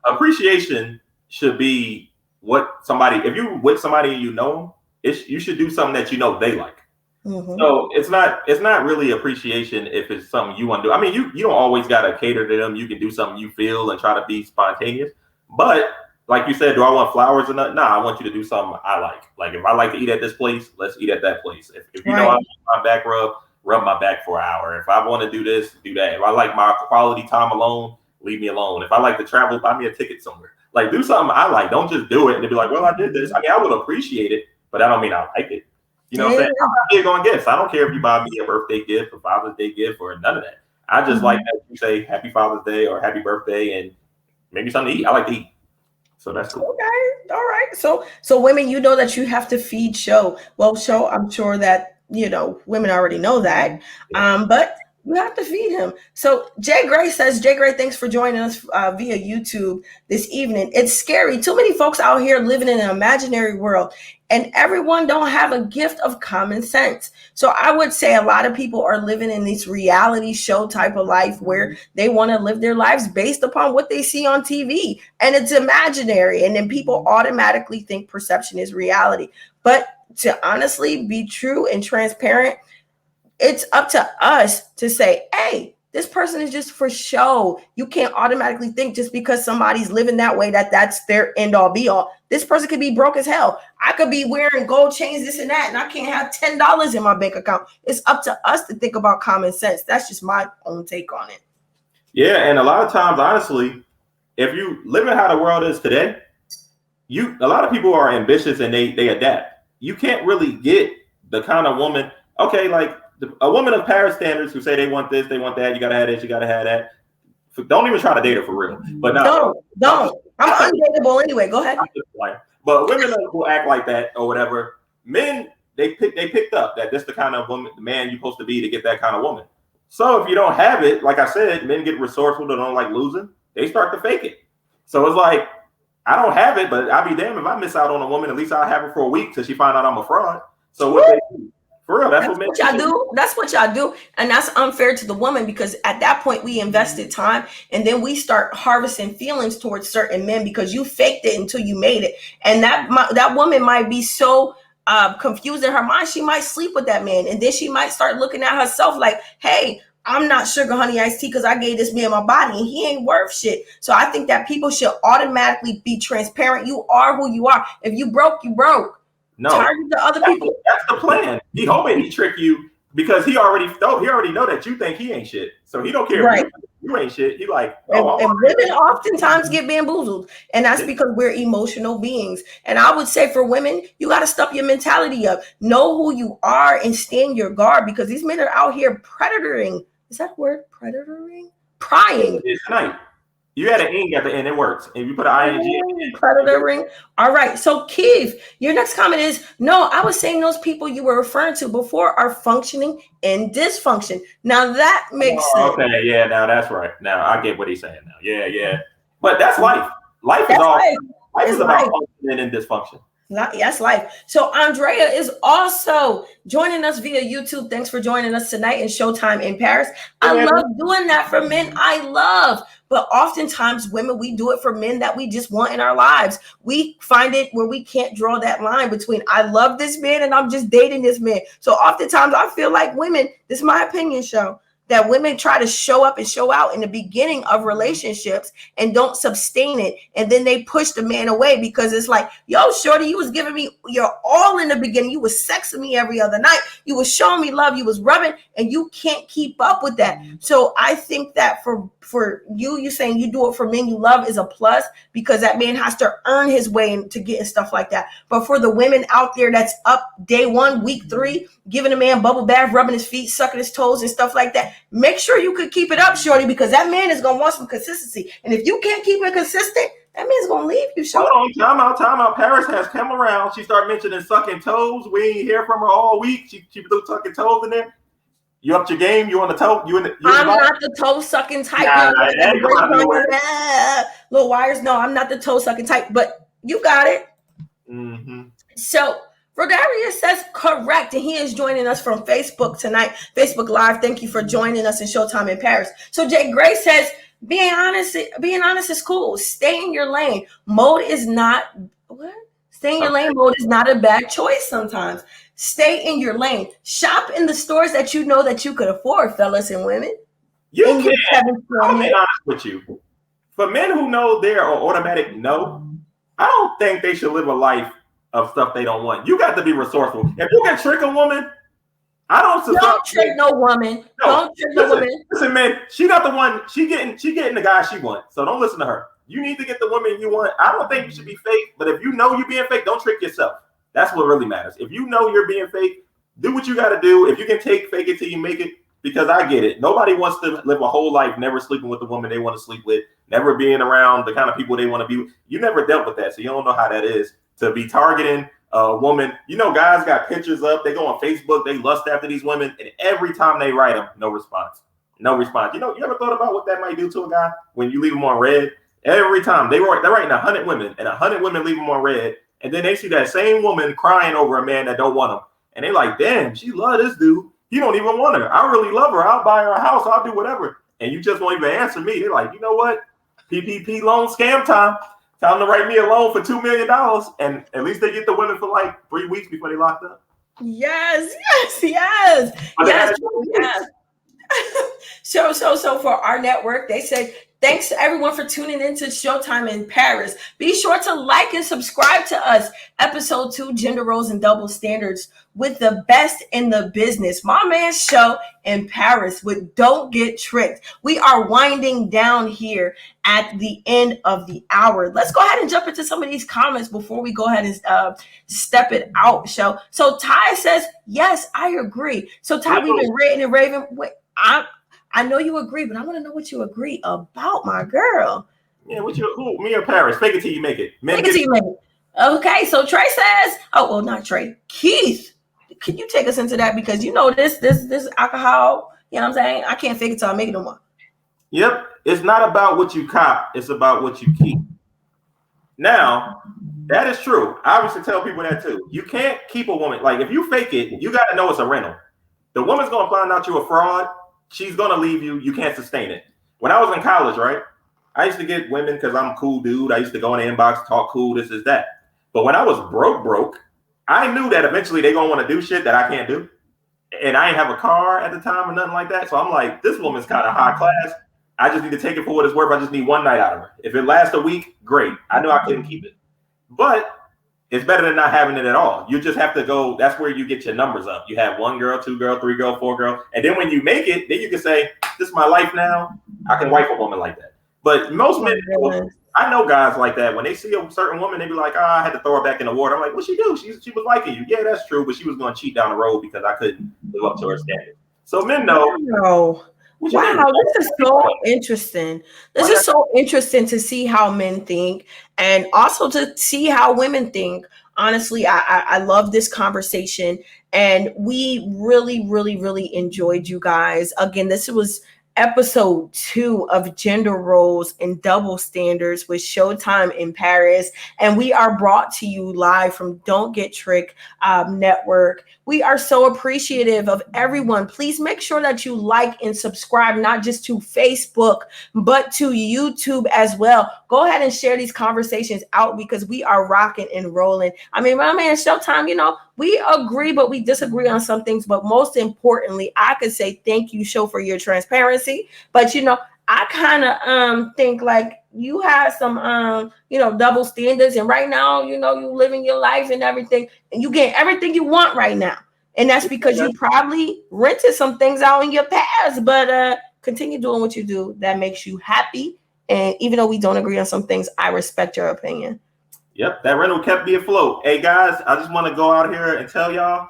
appreciation should be what somebody, if you're with somebody and you know them, you should do something that you know they like. Mm-hmm. So it's not really appreciation if it's something you want to do. I mean, you don't always got to cater to them. You can do something you feel and try to be spontaneous. But like you said, do I want flowers or not? Nah, I want you to do something I like. Like if I like to eat at this place, let's eat at that place. If you know I like my back rub my back for an hour. If I want to do this, do that. If I like my quality time alone, leave me alone. If I like to travel, buy me a ticket somewhere. Like, do something I like. Don't just do it and be like, well, I did this. I mean, I would appreciate it, but I don't mean I like it. You know what I'm saying? I'm not big on gifts. I don't care if you buy me a birthday gift or Father's Day gift or none of that. I just like that you say Happy Father's Day or Happy Birthday and maybe something to eat. I like to eat. So that's cool. Okay. All right. So women, you know that you have to feed Show. Well, Show, I'm sure that, women already know that. But you have to feed him. So Jay Gray says, Jay Gray, thanks for joining us via YouTube this evening. It's scary. Too many folks out here living in an imaginary world, and everyone don't have a gift of common sense. So I would say a lot of people are living in this reality show type of life where they want to live their lives based upon what they see on TV, and it's imaginary. And then people automatically think perception is reality. But to honestly be true and transparent, it's up to us to say, hey, this person is just for show. You can't automatically think just because somebody's living that way that's their end all be all. This person could be broke as hell. I could be wearing gold chains, this and that, and I can't have $10 in my bank account. It's up to us to think about common sense. That's just my own take on it. Yeah, and a lot of times, honestly, if you live in how the world is today, a lot of people are ambitious and they adapt. You can't really get the kind of woman, okay, like a woman of Paris standards who say they want this, they want that, you gotta have this, you gotta have that. Don't even try to date her for real. But don't. I'm undateable anyway. Go ahead. But women who act like that or whatever, men they picked up that this the kind of woman, the man you're supposed to be to get that kind of woman. So if you don't have it, like I said, men get resourceful, they don't like losing. They start to fake it. So it's like, I don't have it, but I'll be damned if I miss out on a woman. At least I'll have her for a week till she find out I'm a fraud. So what they do, For real, that's That's what what y'all do. That's what y'all do. And that's unfair to the woman because at that point we invested time and then we start harvesting feelings towards certain men because you faked it until you made it. And that woman might be so confused in her mind, she might sleep with that man. And then she might start looking at herself like, hey, I'm not sugar honey iced tea because I gave this man my body and he ain't worth shit. So I think that people should automatically be transparent. You are who you are. If you broke, you broke. No, target the other people. That's the plan. He hoping he trick you because he already know that you think he ain't shit. So he don't care right. if you ain't shit. He like, and women oftentimes get bamboozled, and that's because we're emotional beings. And I would say for women, you got to step your mentality up, know who you are, and stand your guard because these men are out here predatoring. Is that word? Predatoring? Prying. It's tonight. You had an ing at the end, it works. If you put an ing, predatoring. All right. So, Keith, your next comment is no. I was saying those people you were referring to before are functioning in dysfunction. Now that makes sense. Okay, yeah, now that's right. Now I get what he's saying. Now, yeah. But that's life. Life is all. Life is about functioning in dysfunction. That's life. So Andrea is also joining us via YouTube. Thanks for joining us tonight in Showtime in Paris. I love doing that for men. I love. But oftentimes women, we do it for men that we just want in our lives. We find it where we can't draw that line between I love this man and I'm just dating this man. So oftentimes I feel like women, this is my opinion show, that women try to show up and show out in the beginning of relationships and don't sustain it. And then they push the man away because it's like, yo, shorty, you was giving me your all in the beginning. You was sexing me every other night. You was showing me love. You was rubbing and you can't keep up with that. So I think that for you saying you do it for men you love is a plus because that man has to earn his way into getting stuff like that. But for the women out there that's up day 1, week 3, giving a man bubble bath, rubbing his feet, sucking his toes and stuff like that, make sure you could keep it up, shorty, because that man is going to want some consistency. And if you can't keep it consistent, that man's going to leave you, shorty. Hold on, time out. Paris has come around. She started mentioning sucking toes. We ain't hear from her all week. She threw sucking toes in there. You upped your game? You on the toe? I'm not the toe sucking type. Little wires. No, I'm not the toe sucking type, but you got it. Mm-hmm. So Rodarius says correct, and he is joining us from Facebook tonight, Facebook Live. Thank you for joining us in Showtime in Paris. So Jay Gray says, being honest is cool. Stay in your lane. Stay in your lane mode is not a bad choice sometimes. Stay in your lane. Shop in the stores that you know that you could afford, fellas and women. You can. I'm being honest with you. For men who know they're automatic no, I don't think they should live a life of stuff they don't want. You got to be resourceful. If you can trick a woman, don't trick no woman. Don't trick no woman. Listen, man, she not the one. She getting the guy she wants. So don't listen to her. You need to get the woman you want. I don't think you should be fake, but if you know you're being fake, don't trick yourself. That's what really matters. If you know you're being fake, do what you got to do. If you can fake it till you make it, because I get it. Nobody wants to live a whole life never sleeping with the woman they want to sleep with, never being around the kind of people they want to be with. You never dealt with that, so you don't know how that is to be targeting a woman. You know, guys got pictures up. They go on Facebook. They lust after these women, and every time they write them, no response. No response. You know, you ever thought about what that might do to a guy when you leave him on red? Every time they're writing 100 women, and 100 women leave them on red, and then they see that same woman crying over a man that don't want him, and they like, damn, she love this dude. He don't even want her. I really love her. I'll buy her a house. I'll do whatever. And you just won't even answer me. They're like, you know what? PPP loan scam time. Tell them to write me a loan for $2 million. And at least they get the women for like 3 weeks before they locked up. Yes. So for our network, they said, thanks to everyone for tuning in to Showtime in Paris. Be sure to like and subscribe to us. Episode 2, Gender Roles and Double Standards with the best in the business. My man's show in Paris with Don't Get Tricked. We are winding down here at the end of the hour. Let's go ahead and jump into some of these comments before we go ahead and step it out, show. So Ty says, yes, I agree. So Ty, we've been ranting and raving. Wait, I know you agree, but I want to know what you agree about, my girl. Yeah, who? Me or Paris? Fake it till you make it. Fake it till you make it. Okay, so Trey says, not Trey, Keith. Can you take us into that? Because you know this alcohol, you know what I'm saying? I can't fake it till I make it no more. Yep. It's not about what you cop. It's about what you keep. Now, that is true. I used to tell people that too. You can't keep a woman. Like, if you fake it, you got to know it's a rental. The woman's going to find out you're a fraud. She's going to leave you. You can't sustain it. When I was in college, right, I used to get women because I'm a cool dude. I used to go in the inbox, talk cool, this is that. But when I was broke, I knew that eventually they're going to want to do shit that I can't do. And I didn't have a car at the time or nothing like that. So I'm like, this woman's kind of high class. I just need to take it for what it's worth. I just need one night out of her. If it lasts a week, great. I knew I couldn't keep it. But it's better than not having it at all. You just have to go. That's where you get your numbers up. You have 1 girl, 2 girl, 3 girl, 4 girl. And then when you make it, then you can say, this is my life now. I can wife a woman like that. But most men, I know guys like that. When they see a certain woman, they be like, I had to throw her back in the water. I'm like, what'd she do? She was liking you. Yeah, that's true. But she was going to cheat down the road because I couldn't live up to her standards. So men know. Wow, this is so interesting. This is so interesting to see how men think and also to see how women think. Honestly, I love this conversation and we really, really, really enjoyed you guys. Again, this was episode 2 of Gender Roles and Double Standards with Showtime in Paris. And we are brought to you live from Dontgettricked Network. We are so appreciative of everyone. Please make sure that you like and subscribe, not just to Facebook, but to YouTube as well. Go ahead and share these conversations out because we are rocking and rolling. I mean, my man, Showtime, we agree, but we disagree on some things. But most importantly, I could say thank you, Show, for your transparency. But, I kind of think like you have some, double standards. And right now, you living your life and everything. And you get everything you want right now. And that's because you probably rented some things out in your past. But continue doing what you do. That makes you happy. And even though we don't agree on some things, I respect your opinion. Yep, that rental kept me afloat. Hey, guys, I just want to go out here and tell y'all,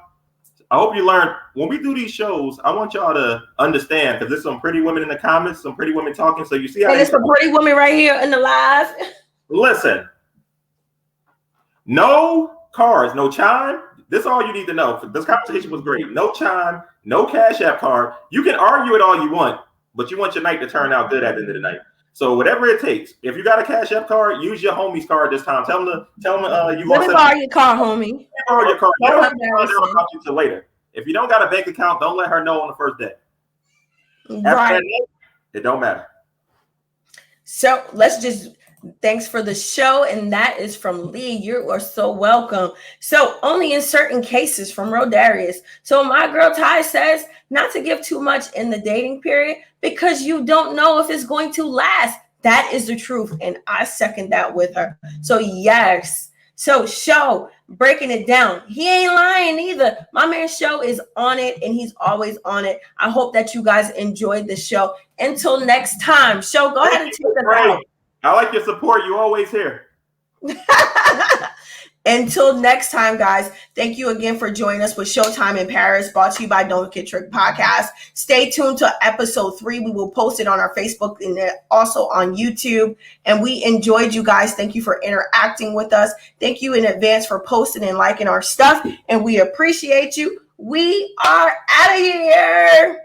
I hope you learned when we do these shows, I want y'all to understand because there's some pretty women in the comments, some pretty women talking. So you see how there's some pretty women right here in the live. Listen, no cards, no chime. This is all you need to know. This conversation was great. No chime, no Cash App card. You can argue it all you want, but you want your night to turn out good at the end of the night. So whatever it takes. If you got a Cash App card, use your homie's card this time. Tell them you want to borrow your card, homie. Borrow your card. You don't have to talk to you till later. If you don't got a bank account, don't let her know on the first day. After that, it don't matter. So thanks for the show. And that is from Lee. You are so welcome. So only in certain cases from Rodarius. So my girl Ty says not to give too much in the dating period because you don't know if it's going to last. That is the truth. And I second that with her. So yes. So Show, breaking it down. He ain't lying either. My man Show is on it and he's always on it. I hope that you guys enjoyed the show. Until next time, Show, go ahead and take us out. I like your support. You always here. Until next time, guys, thank you again for joining us with Showtime in Paris, brought to you by Dontgettricked Podcast. Stay tuned to episode 3. We will post it on our Facebook and also on YouTube. And we enjoyed you guys. Thank you for interacting with us. Thank you in advance for posting and liking our stuff. And we appreciate you. We are out of here.